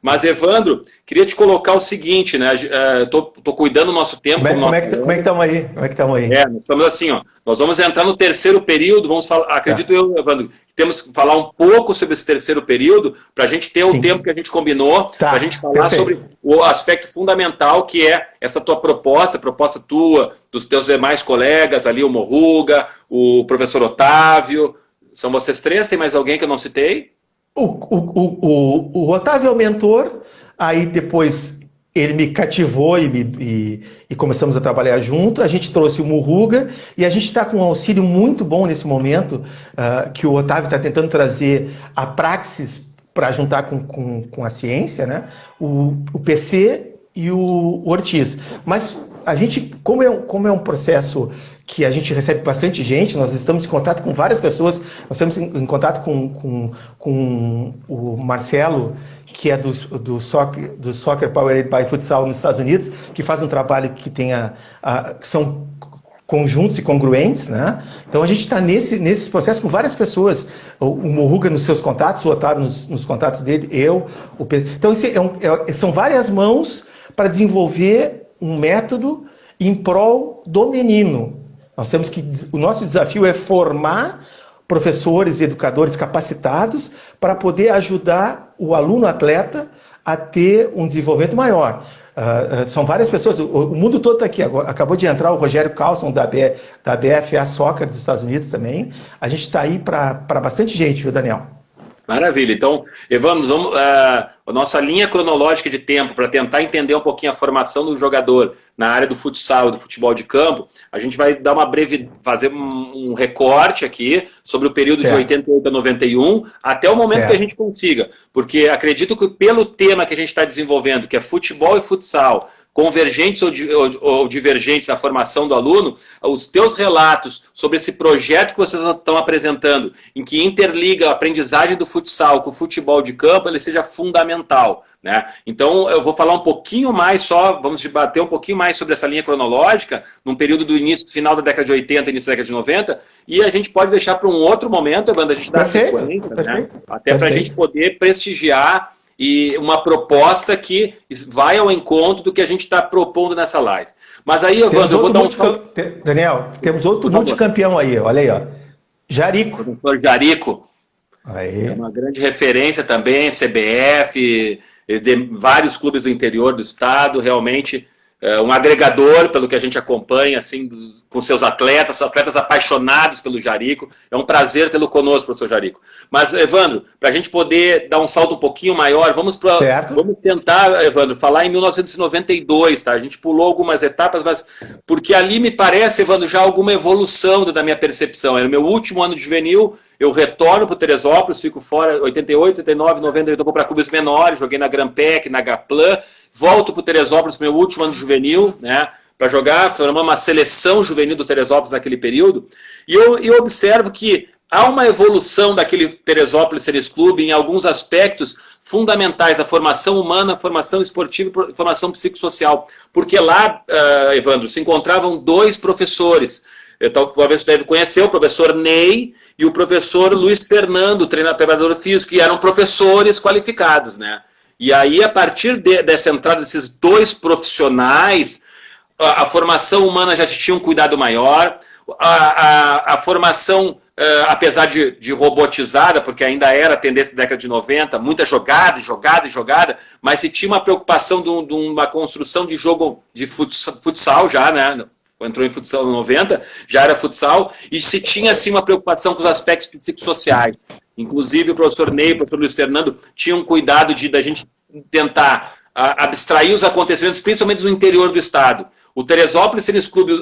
Mas, Evandro, queria te colocar o seguinte, né? Tô cuidando do nosso tempo. Como é que estamos aí? Como é que estamos aí? Nós estamos assim, ó. Nós vamos entrar no terceiro período, vamos falar, acredito eu, Evandro, que temos que falar um pouco sobre esse terceiro período, para a gente ter o tempo que a gente combinou, para a gente falar sobre o aspecto fundamental que é essa tua proposta, a proposta tua, dos teus demais colegas ali, o Morruga, o professor Otávio. São vocês três? Tem mais alguém que eu não citei? O Otávio é o mentor, aí depois ele me cativou e começamos a trabalhar junto. A gente trouxe o Murruga e a gente está com um auxílio muito bom nesse momento, que o Otávio está tentando trazer a praxis para juntar com a ciência, né? O PC e o Ortiz. Mas a gente, como é um processo que a gente recebe bastante gente, nós estamos em contato com várias pessoas, nós estamos em contato com o Marcelo, que é do Soccer Powered by Futsal nos Estados Unidos, que faz um trabalho que que são conjuntos e congruentes, né? Então a gente está nesses processos com várias pessoas, o Murruga nos seus contatos, o Otávio nos contatos dele, eu, o Pedro. Então são várias mãos para desenvolver um método em prol do menino. O nosso desafio é formar professores e educadores capacitados para poder ajudar o aluno atleta a ter um desenvolvimento maior. São várias pessoas, o mundo todo está aqui. Acabou de entrar o Rogério Carlson da BFA Soccer dos Estados Unidos também. A gente está aí para bastante gente, viu, Daniel? Maravilha. Então, Evandro, vamos, a nossa linha cronológica de tempo para tentar entender um pouquinho a formação do jogador na área do futsal e do futebol de campo, a gente vai dar fazer um recorte aqui sobre o período de 88 a 91 até o momento que a gente consiga, porque acredito que pelo tema que a gente está desenvolvendo, que é futebol e futsal, convergentes ou divergentes na formação do aluno, os teus relatos sobre esse projeto que vocês estão apresentando, em que interliga a aprendizagem do futsal com o futebol de campo, ele seja fundamental, né? Então eu vou falar um pouquinho mais vamos debater um pouquinho mais sobre essa linha cronológica, num período do final da década de 80 início da década de 90, e a gente pode deixar para um outro momento, Evandro, a gente dá sequência, né? Até para a gente poder prestigiar e uma proposta que vai ao encontro do que a gente está propondo nessa live. Mas aí, Evandro, eu vou dar Daniel, temos outro multicampeão aí, olha aí, ó. Jarico. O professor Jarico. Aí. É uma grande referência também, CBF, de vários clubes do interior do estado, realmente um agregador, pelo que a gente acompanha, assim, com seus atletas apaixonados pelo Jarico. É um prazer tê-lo conosco, professor Jarico. Mas, Evandro, para a gente poder dar um salto um pouquinho maior, vamos tentar, Evandro, falar em 1992, tá? A gente pulou algumas etapas, mas porque ali me parece, Evandro, já alguma evolução da minha percepção. Era o meu último ano de juvenil, eu retorno para o Teresópolis, fico fora 88, 89, 90, eu vou para clubes menores, joguei na Grampec, na Gaplan, volto para o Teresópolis, meu último ano de juvenil, né, para jogar, formamos uma seleção juvenil do Teresópolis naquele período, e eu observo que há uma evolução daquele Teresópolis Series Clube em alguns aspectos fundamentais da formação humana, formação esportiva e formação psicossocial, porque lá, Evandro, se encontravam dois professores. Talvez você deve conhecer o professor Ney e o professor Luiz Fernando, treinador físico, que eram professores qualificados, né? E aí, a partir dessa entrada desses dois profissionais, a formação humana já tinha um cuidado maior, a formação, apesar de robotizada, porque ainda era a tendência da década de 90, muita jogada, mas se tinha uma preocupação de uma construção de jogo de futsal já, né? Entrou em futsal em 90, já era futsal, e se tinha assim uma preocupação com os aspectos psicossociais. Inclusive o professor Ney, o professor Luiz Fernando tinham cuidado da gente tentar abstrair os acontecimentos, principalmente no interior do estado. O Teresópolis Tênis Clube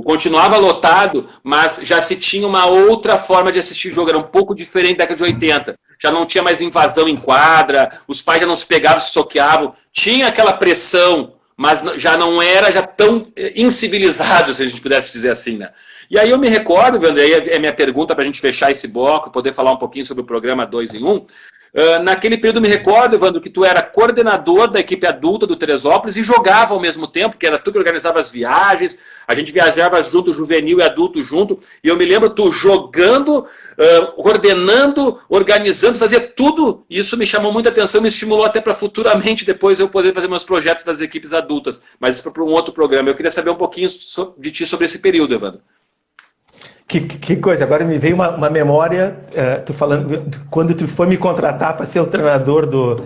continuava lotado, mas já se tinha uma outra forma de assistir o jogo, era um pouco diferente da década de 80. Já não tinha mais invasão em quadra, os pais já não se pegavam, se soqueavam, tinha aquela pressão, mas já não era tão incivilizado, se a gente pudesse dizer assim, né? E aí eu me recordo, Evandro, aí é minha pergunta para a gente fechar esse bloco, poder falar um pouquinho sobre o programa 2 em 1. Naquele período me recordo, Evandro, que tu era coordenador da equipe adulta do Teresópolis e jogava ao mesmo tempo, que era tu que organizava as viagens, a gente viajava junto, juvenil e adulto junto, e eu me lembro tu jogando, coordenando, organizando, fazia tudo, e isso me chamou muita atenção, me estimulou até para futuramente depois eu poder fazer meus projetos das equipes adultas, mas isso foi para um outro programa. Eu queria saber um pouquinho de ti sobre esse período, Evandro. Que coisa, agora me veio uma memória, tu falando, quando tu foi me contratar para ser o treinador do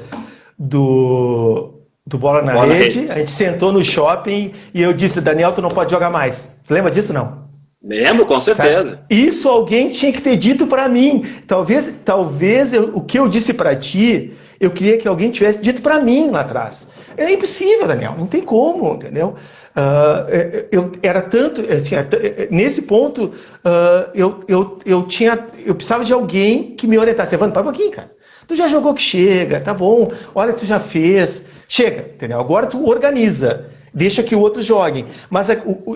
Bola na Rede, a gente sentou no shopping e eu disse, Daniel, tu não pode jogar mais. Tu lembra disso, não? Lembro, com certeza. Sabe? Isso alguém tinha que ter dito para mim. Talvez o que eu disse para ti, eu queria que alguém tivesse dito para mim lá atrás. É impossível, Daniel, não tem como, entendeu? Eu era tanto, assim, nesse ponto, eu precisava de alguém que me orientasse. Evandro, para um pouquinho, cara. Tu já jogou que chega, tá bom, olha, tu já fez, chega, entendeu? Agora tu organiza, deixa que o outro jogue. Mas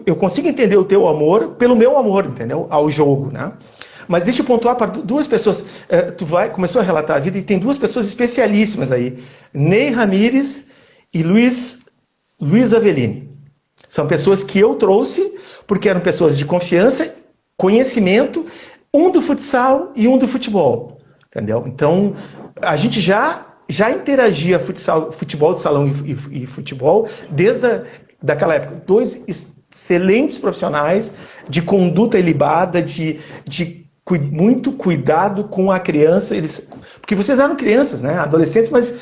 eu consigo entender o teu amor pelo meu amor, entendeu? Ao jogo, né? Mas deixa eu pontuar para duas pessoas. Começou a relatar a vida e tem duas pessoas especialíssimas aí. Ney Ramírez e Luiz Avellini. São pessoas que eu trouxe porque eram pessoas de confiança, conhecimento, um do futsal e um do futebol. Entendeu? Então, a gente já interagia futebol de salão e futebol desde daquela época. Dois excelentes profissionais de conduta ilibada, de muito cuidado com a criança. Porque vocês eram crianças, né? Adolescentes, mas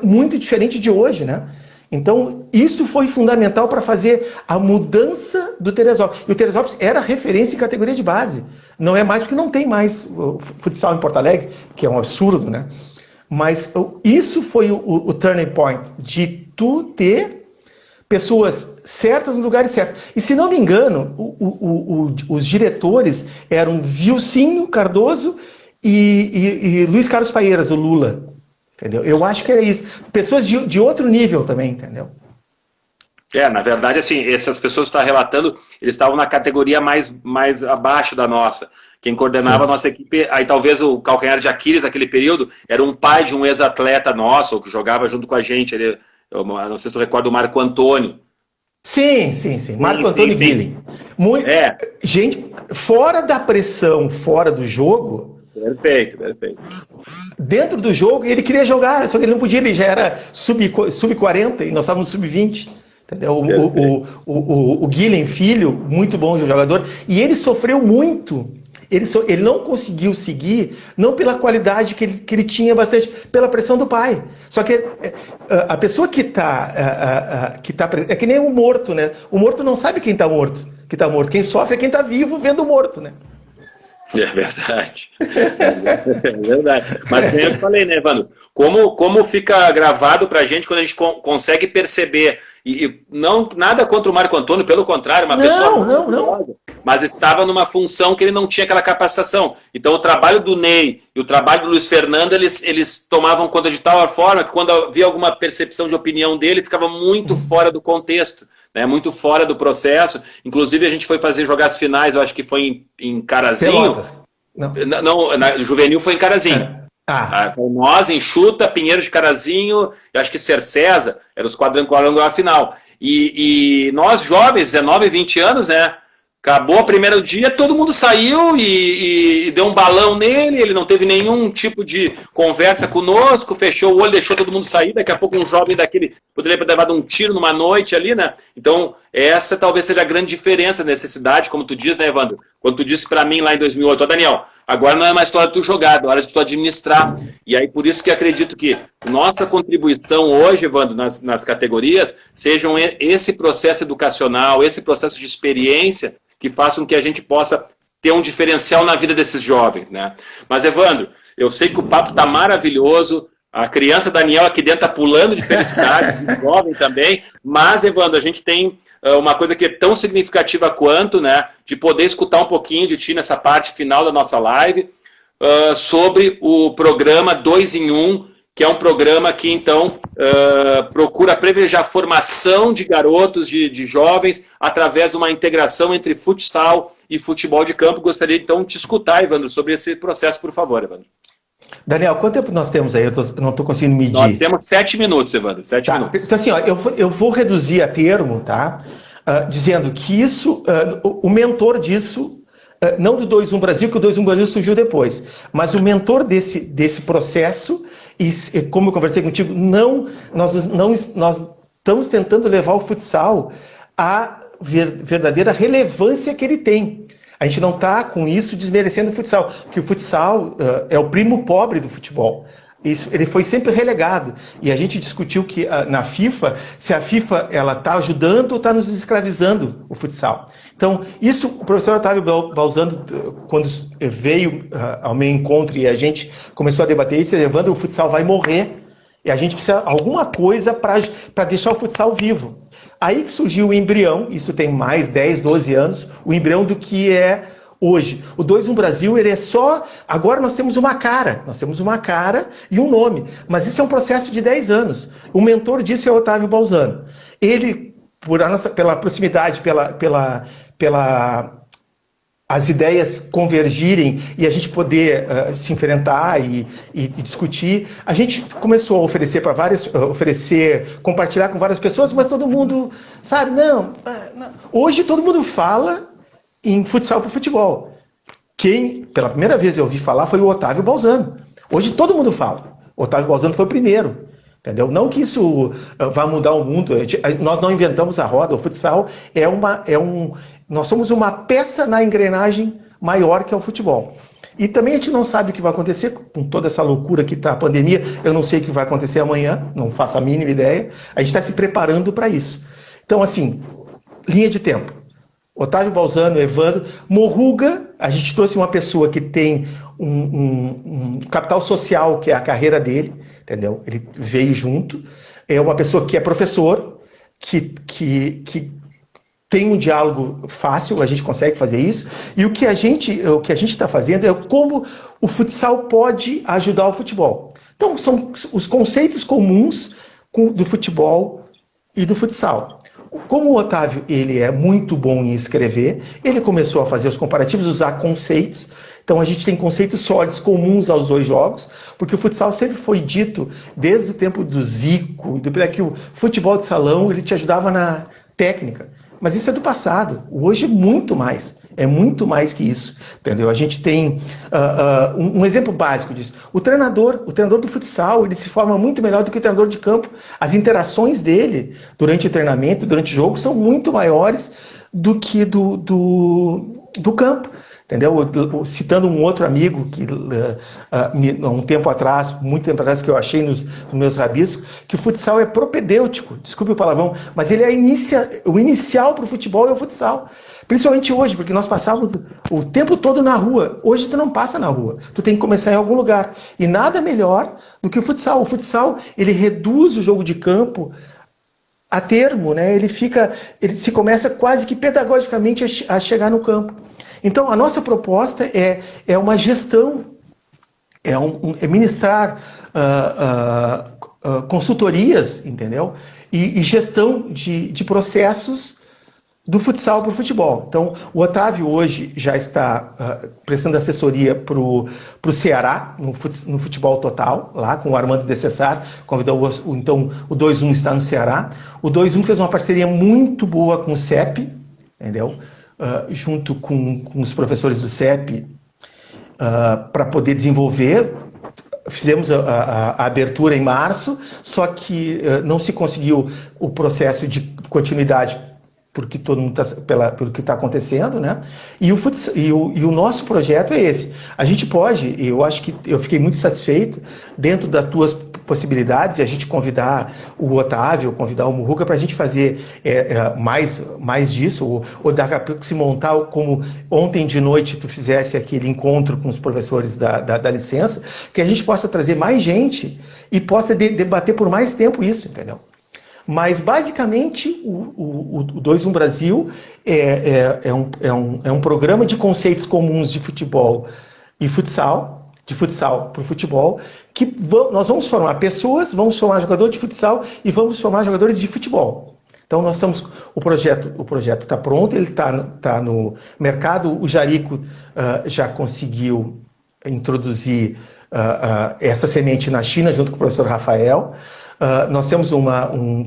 muito diferente de hoje, né? Então, isso foi fundamental para fazer a mudança do Teresópolis. E o Teresópolis era referência em categoria de base. Não é mais porque não tem mais futsal em Porto Alegre, que é um absurdo, né? Mas isso foi o turning point de tu ter pessoas certas no lugar certo. E se não me engano, os diretores eram Vilcinho Cardoso e Luiz Carlos Paeiras, o Lula. Entendeu? Eu acho que era isso. Pessoas de outro nível também, entendeu? Na verdade, assim, essas pessoas que estão relatando, eles estavam na categoria mais abaixo da nossa. Quem coordenava a nossa equipe, aí talvez o calcanhar de Aquiles naquele período, era um pai de um ex-atleta nosso, que jogava junto com a gente. Eu não sei se tu recorda o Marco Antônio. Sim. Marco Antônio Guilhem. Gente, fora da pressão, fora do jogo... Perfeito. Dentro do jogo, ele queria jogar, só que ele não podia, ele já era sub-40 e nós estávamos sub-20. Entendeu? O Guilhem, filho, muito bom jogador, e ele sofreu muito. Ele não conseguiu seguir, não pela qualidade que ele tinha bastante, pela pressão do pai. Só que a pessoa que tá é que nem o morto, né? O morto não sabe quem está morto. Quem sofre é quem está vivo vendo o morto, né? É verdade. É verdade. Mas como eu falei, né, Evandro? Como fica gravado pra gente quando a gente consegue perceber. E não nada contra o Marco Antônio, pelo contrário, uma pessoa. Não. Mas estava numa função que ele não tinha aquela capacitação. Então o trabalho do Ney e o trabalho do Luiz Fernando, eles tomavam conta de tal forma que quando havia alguma percepção de opinião dele, ficava muito fora do contexto. Né, muito fora do processo. Inclusive a gente foi jogar as finais, eu acho que foi em Carazinho. Não, na juvenil foi em Carazinho. Nós, Enxuta, Pinheiro de Carazinho, eu acho que Cercesa, era os quadrangular final. E nós jovens, 19, 20 anos, né? Acabou o primeiro dia, todo mundo saiu e deu um balão nele, ele não teve nenhum tipo de conversa conosco, fechou o olho, deixou todo mundo sair, daqui a pouco um jovem daquele poderia ter levado um tiro numa noite ali, né? Então, essa talvez seja a grande diferença, a necessidade, como tu diz, né, Evandro? Quando tu disse para mim lá em 2008, Daniel, agora não é mais hora de tu jogar, é hora de tu administrar. E aí, por isso que acredito que nossa contribuição hoje, Evandro, nas categorias, sejam esse processo educacional, esse processo de experiência, que façam que a gente possa ter um diferencial na vida desses jovens, né? Mas, Evandro, eu sei que o papo está maravilhoso, a criança Daniel aqui dentro está pulando de felicidade, o jovem também, mas, Evandro, a gente tem uma coisa que é tão significativa quanto, né, de poder escutar um pouquinho de ti nessa parte final da nossa live, sobre o programa 2 em 1, que é um programa que, então, procura privilegiar a formação de garotos, de jovens, através de uma integração entre futsal e futebol de campo. Gostaria, então, de te escutar, Evandro, sobre esse processo, por favor, Evandro. Daniel, quanto tempo nós temos aí? Eu não estou conseguindo medir. Nós temos 7 minutos, Evandro, 7 minutos. Então, assim, ó, eu vou reduzir a termo, tá? Dizendo que isso, o mentor disso, não do 2-1 Brasil, que o 2-1 Brasil surgiu depois, mas o mentor desse processo, e como eu conversei contigo, nós estamos tentando levar o futsal à verdadeira relevância que ele tem. A gente não está com isso desmerecendo o futsal, porque o futsal é o primo pobre do futebol. ele foi sempre relegado. E a gente discutiu que na FIFA, se a FIFA ela está ajudando ou está nos escravizando o futsal. Então, isso o professor Otávio Balzano, quando veio ao meu encontro e a gente começou a debater isso, Evandro, o futsal vai morrer e a gente precisa de alguma coisa para deixar o futsal vivo. Aí que surgiu o embrião, isso tem mais 10, 12 anos, o embrião do que é hoje. O 2-1 Brasil, ele é só... Agora nós temos uma cara e um nome, mas isso é um processo de 10 anos. O mentor disso é o Otávio Balzano. Ele, pela proximidade, as ideias convergirem e a gente poder se enfrentar e discutir, a gente começou a oferecer compartilhar com várias pessoas, mas todo mundo, sabe, não. Hoje todo mundo fala em futsal para futebol. Quem, pela primeira vez eu ouvi falar, foi o Otávio Balzano. Hoje todo mundo fala. O Otávio Balzano foi o primeiro. Entendeu? Não que isso vá mudar o mundo. Nós não inventamos a roda. O futsal nós somos uma peça na engrenagem maior que é o futebol. E também a gente não sabe o que vai acontecer com toda essa loucura que está a pandemia. Eu não sei o que vai acontecer amanhã, não faço a mínima ideia. A gente está se preparando para isso. Então, assim, linha de tempo. Otávio Balzano, Evandro, Morruga, a gente trouxe uma pessoa que tem um capital social, que é a carreira dele, entendeu? Ele veio junto. É uma pessoa que é professor, que tem um diálogo fácil, a gente consegue fazer isso. E o que a gente está fazendo é como o futsal pode ajudar o futebol. Então, são os conceitos comuns do futebol e do futsal. Como o Otávio ele é muito bom em escrever, ele começou a fazer os comparativos, usar conceitos. Então a gente tem conceitos sólidos comuns aos dois jogos, porque o futsal sempre foi dito, desde o tempo do Zico, que o futebol de salão ele te ajudava na técnica. Mas isso é do passado. Hoje é muito mais que isso, entendeu? A gente tem um exemplo básico disso. O treinador do futsal, ele se forma muito melhor do que o treinador de campo. As interações dele durante o treinamento, durante o jogo, são muito maiores do que do campo. Entendeu? Citando um outro amigo que muito tempo atrás, que eu achei nos meus rabiscos, que o futsal é propedêutico, desculpe o palavrão, mas ele é o inicial para o futebol é o futsal. Principalmente hoje, porque nós passávamos o tempo todo na rua. Hoje tu não passa na rua, tu tem que começar em algum lugar. E nada melhor do que o futsal. O futsal, ele reduz o jogo de campo a termo, né? Ele se começa quase que pedagogicamente a chegar no campo. Então, a nossa proposta é uma gestão, é ministrar consultorias, entendeu? E gestão de processos do futsal para o futebol. Então, o Otávio hoje já está prestando assessoria para o Ceará, no futebol total, lá com o Armando de Cessar, convidou então o 2-1 está no Ceará. O 2-1 fez uma parceria muito boa com o CEP, entendeu? Junto com os professores do CEP, para poder desenvolver. Fizemos a abertura em março, só que não se conseguiu o processo de continuidade porque todo mundo pelo que está acontecendo, né? E o nosso projeto é esse. A gente pode, eu acho que eu fiquei muito satisfeito dentro das tuas possibilidades, e a gente convidar o Otávio, convidar o Morruga para a gente fazer mais disso, ou daqui a pouco se montar, como ontem de noite tu fizesse aquele encontro com os professores da licença, que a gente possa trazer mais gente e possa debater por mais tempo isso, entendeu? Mas, basicamente, o 2-1 Brasil é um programa de conceitos comuns de futebol e futsal, de futsal para o futebol, que nós vamos formar pessoas, vamos formar jogadores de futsal e vamos formar jogadores de futebol. Então, nós estamos... O projeto está pronto, ele está no mercado. O Jarico já conseguiu introduzir essa semente na China, junto com o professor Rafael. Nós temos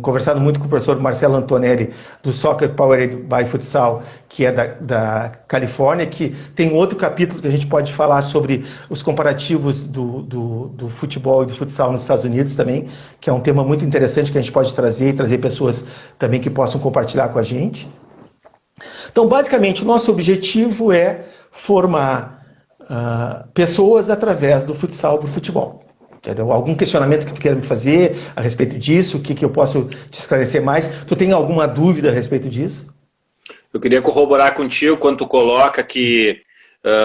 conversado muito com o professor Marcelo Antonelli, do Soccer Powered by Futsal, que é da Califórnia, que tem outro capítulo que a gente pode falar sobre os comparativos do futebol e do futsal nos Estados Unidos também, que é um tema muito interessante que a gente pode trazer pessoas também que possam compartilhar com a gente. Então, basicamente, o nosso objetivo é formar pessoas através do futsal para o futebol. Entendeu? Algum questionamento que tu queira me fazer a respeito disso? O que eu posso te esclarecer mais? Tu tem alguma dúvida a respeito disso? Eu queria corroborar contigo quando tu coloca que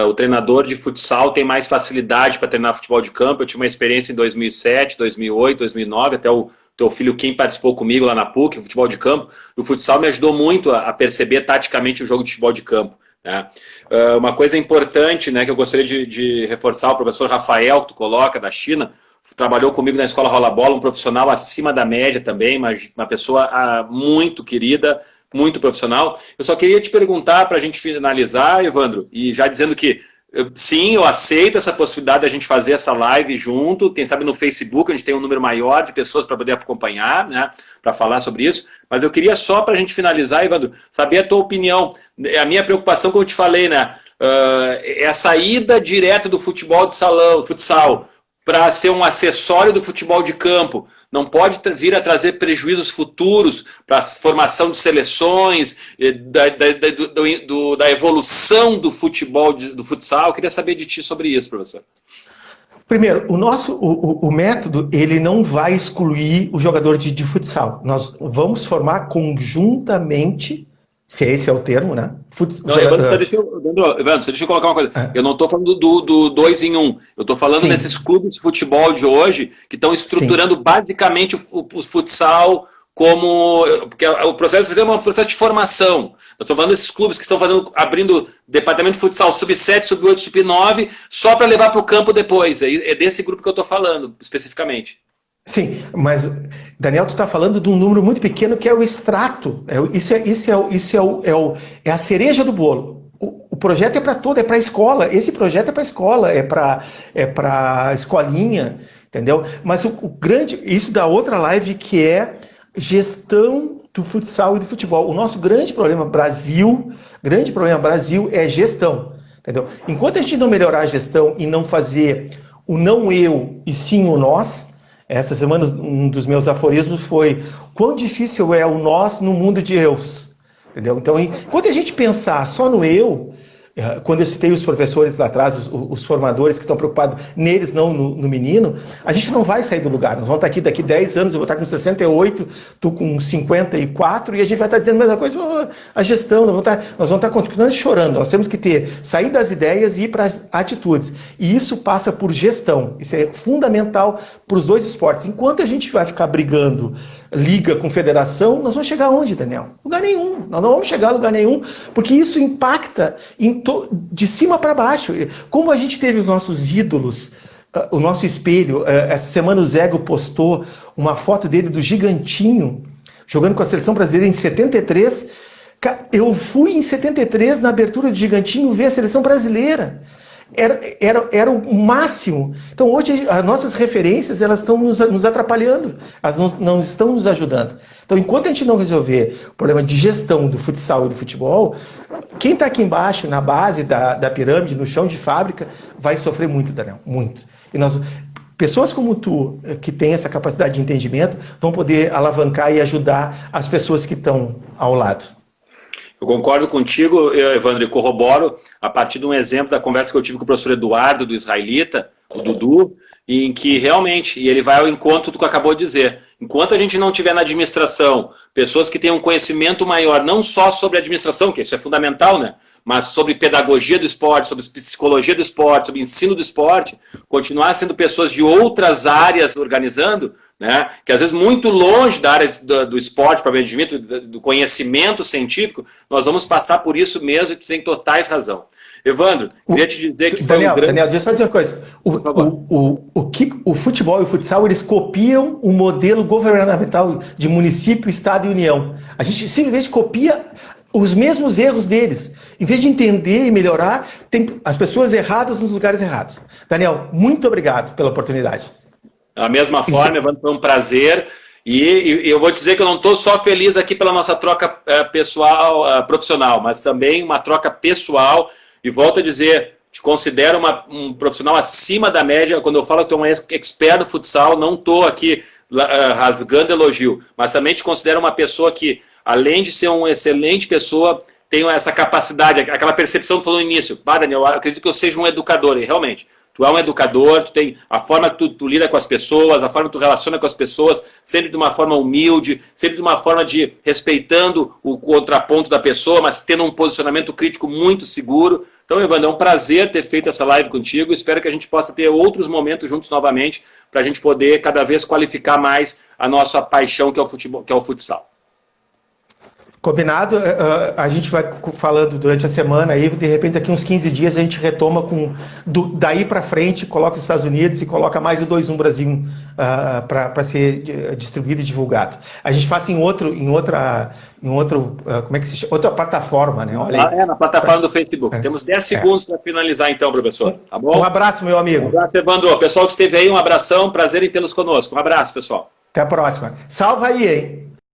o treinador de futsal tem mais facilidade para treinar futebol de campo. Eu tive uma experiência em 2007, 2008, 2009, até o teu filho Kim participou comigo lá na PUC, futebol de campo. O futsal me ajudou muito a perceber taticamente o jogo de futebol de campo, né? Uma coisa importante, né, que eu gostaria de reforçar, o professor Rafael, que tu coloca, da China, trabalhou comigo na escola Rola Bola, um profissional acima da média também, mas uma pessoa muito querida, muito profissional. Eu só queria te perguntar, para a gente finalizar, Evandro, e já dizendo que sim, eu aceito essa possibilidade de a gente fazer essa live junto, quem sabe no Facebook a gente tem um número maior de pessoas para poder acompanhar, né, para falar sobre isso, mas eu queria só para a gente finalizar, Evandro, saber a tua opinião. A minha preocupação, como eu te falei, né, é a saída direta do futebol de salão, futsal, para ser um acessório do futebol de campo. Não pode vir a trazer prejuízos futuros para a formação de seleções, da evolução do futebol, do futsal. Eu queria saber de ti sobre isso, professor. Primeiro, o método, ele não vai excluir o jogador de futsal. Nós vamos formar conjuntamente, se esse é o termo, né? Evandro, deixa eu colocar uma coisa. Eu não estou falando do 2 em 1. Eu estou falando nesses clubes de futebol de hoje que estão estruturando basicamente o futsal como... Porque o processo é um processo de formação. Nós estamos falando desses clubes que estão abrindo departamento de futsal sub-7, sub-8, sub-9, só para levar para o campo depois. É desse grupo que eu estou falando, especificamente. Sim, mas, Daniel, tu está falando de um número muito pequeno que é o extrato. É a cereja do bolo. O projeto é para todo, é para a escola. Esse projeto é para a escola, é para a escolinha, entendeu? Mas isso da outra live que é gestão do futsal e do futebol. O nosso grande problema Brasil é gestão, entendeu? Enquanto a gente não melhorar a gestão e não fazer o não eu e sim o nós. Essa semana, um dos meus aforismos foi: quão difícil é o nós no mundo de eus. Entendeu? Então, enquanto a gente pensar só no eu, quando eu citei os professores lá atrás, os formadores que estão preocupados neles, não no menino, a gente não vai sair do lugar. Nós vamos estar aqui daqui 10 anos, eu vou estar com 68, tu com 54, e a gente vai estar dizendo a mesma coisa, a gestão, nós vamos estar continuando chorando. Nós temos que sair das ideias e ir para as atitudes. E isso passa por gestão. Isso é fundamental para os dois esportes. Enquanto a gente vai ficar brigando liga com federação, nós vamos chegar aonde, Daniel? Lugar nenhum. Nós não vamos chegar a lugar nenhum, porque isso impacta de cima para baixo. Como a gente teve os nossos ídolos, o nosso espelho, essa semana o Zego postou uma foto dele do Gigantinho, jogando com a seleção brasileira em 73. Eu fui em 73 na abertura do Gigantinho ver a seleção brasileira. Era o máximo. Então hoje as nossas referências elas estão nos atrapalhando, elas não estão nos ajudando. Então enquanto a gente não resolver o problema de gestão do futsal e do futebol, quem está aqui embaixo, na base da pirâmide, no chão de fábrica, vai sofrer muito, Daniel, muito. E pessoas como tu, que tem essa capacidade de entendimento, vão poder alavancar e ajudar as pessoas que estão ao lado. Eu concordo contigo, Evandro, e corroboro a partir de um exemplo da conversa que eu tive com o professor Eduardo, do Israelita, o Dudu, em que realmente, e ele vai ao encontro do que acabou de dizer, enquanto a gente não tiver na administração pessoas que tenham um conhecimento maior, não só sobre administração, que isso é fundamental, né, mas sobre pedagogia do esporte, sobre psicologia do esporte, sobre ensino do esporte, continuar sendo pessoas de outras áreas organizando, né, que às vezes muito longe da área do esporte, propriamente do conhecimento científico, nós vamos passar por isso mesmo e tu tem totais razão. Evandro, queria te dizer que Daniel, deixa eu só dizer uma coisa. O futebol e o futsal, eles copiam o modelo governamental de município, estado e união. A gente simplesmente copia os mesmos erros deles. Em vez de entender e melhorar, tem as pessoas erradas nos lugares errados. Daniel, muito obrigado pela oportunidade. Da mesma forma, Evandro, foi um prazer. E eu vou dizer que eu não estou só feliz aqui pela nossa troca pessoal, profissional, mas também uma troca pessoal. E volto a dizer, te considero um profissional acima da média. Quando eu falo que tu é um expert do futsal, não estou aqui rasgando elogio, mas também te considero uma pessoa que, além de ser uma excelente pessoa, tem essa capacidade, aquela percepção que tu falou no início. Daniel, eu acredito que eu seja um educador, e realmente, Tu é um educador, tu tem a forma que tu lida com as pessoas, a forma que tu relaciona com as pessoas, sempre de uma forma humilde, sempre de uma forma de respeitando o contraponto da pessoa, mas tendo um posicionamento crítico muito seguro. Então, Evandro, é um prazer ter feito essa live contigo. Espero que a gente possa ter outros momentos juntos novamente para a gente poder cada vez qualificar mais a nossa paixão que é o futebol, que é o futsal. Combinado, a gente vai falando durante a semana aí, de repente daqui uns 15 dias a gente retoma daí para frente, coloca os Estados Unidos e coloca mais o 2-1 Brasil para ser distribuído e divulgado. A gente faz em outra, como é que se chama? Outra plataforma, né? Olha aí. Na plataforma do Facebook. Temos 10 segundos para finalizar então, professor. Tá bom? Um abraço, meu amigo. Um abraço, Evandro. O pessoal que esteve aí, um abração, prazer em tê-los conosco. Um abraço, pessoal. Até a próxima. Salva aí, hein?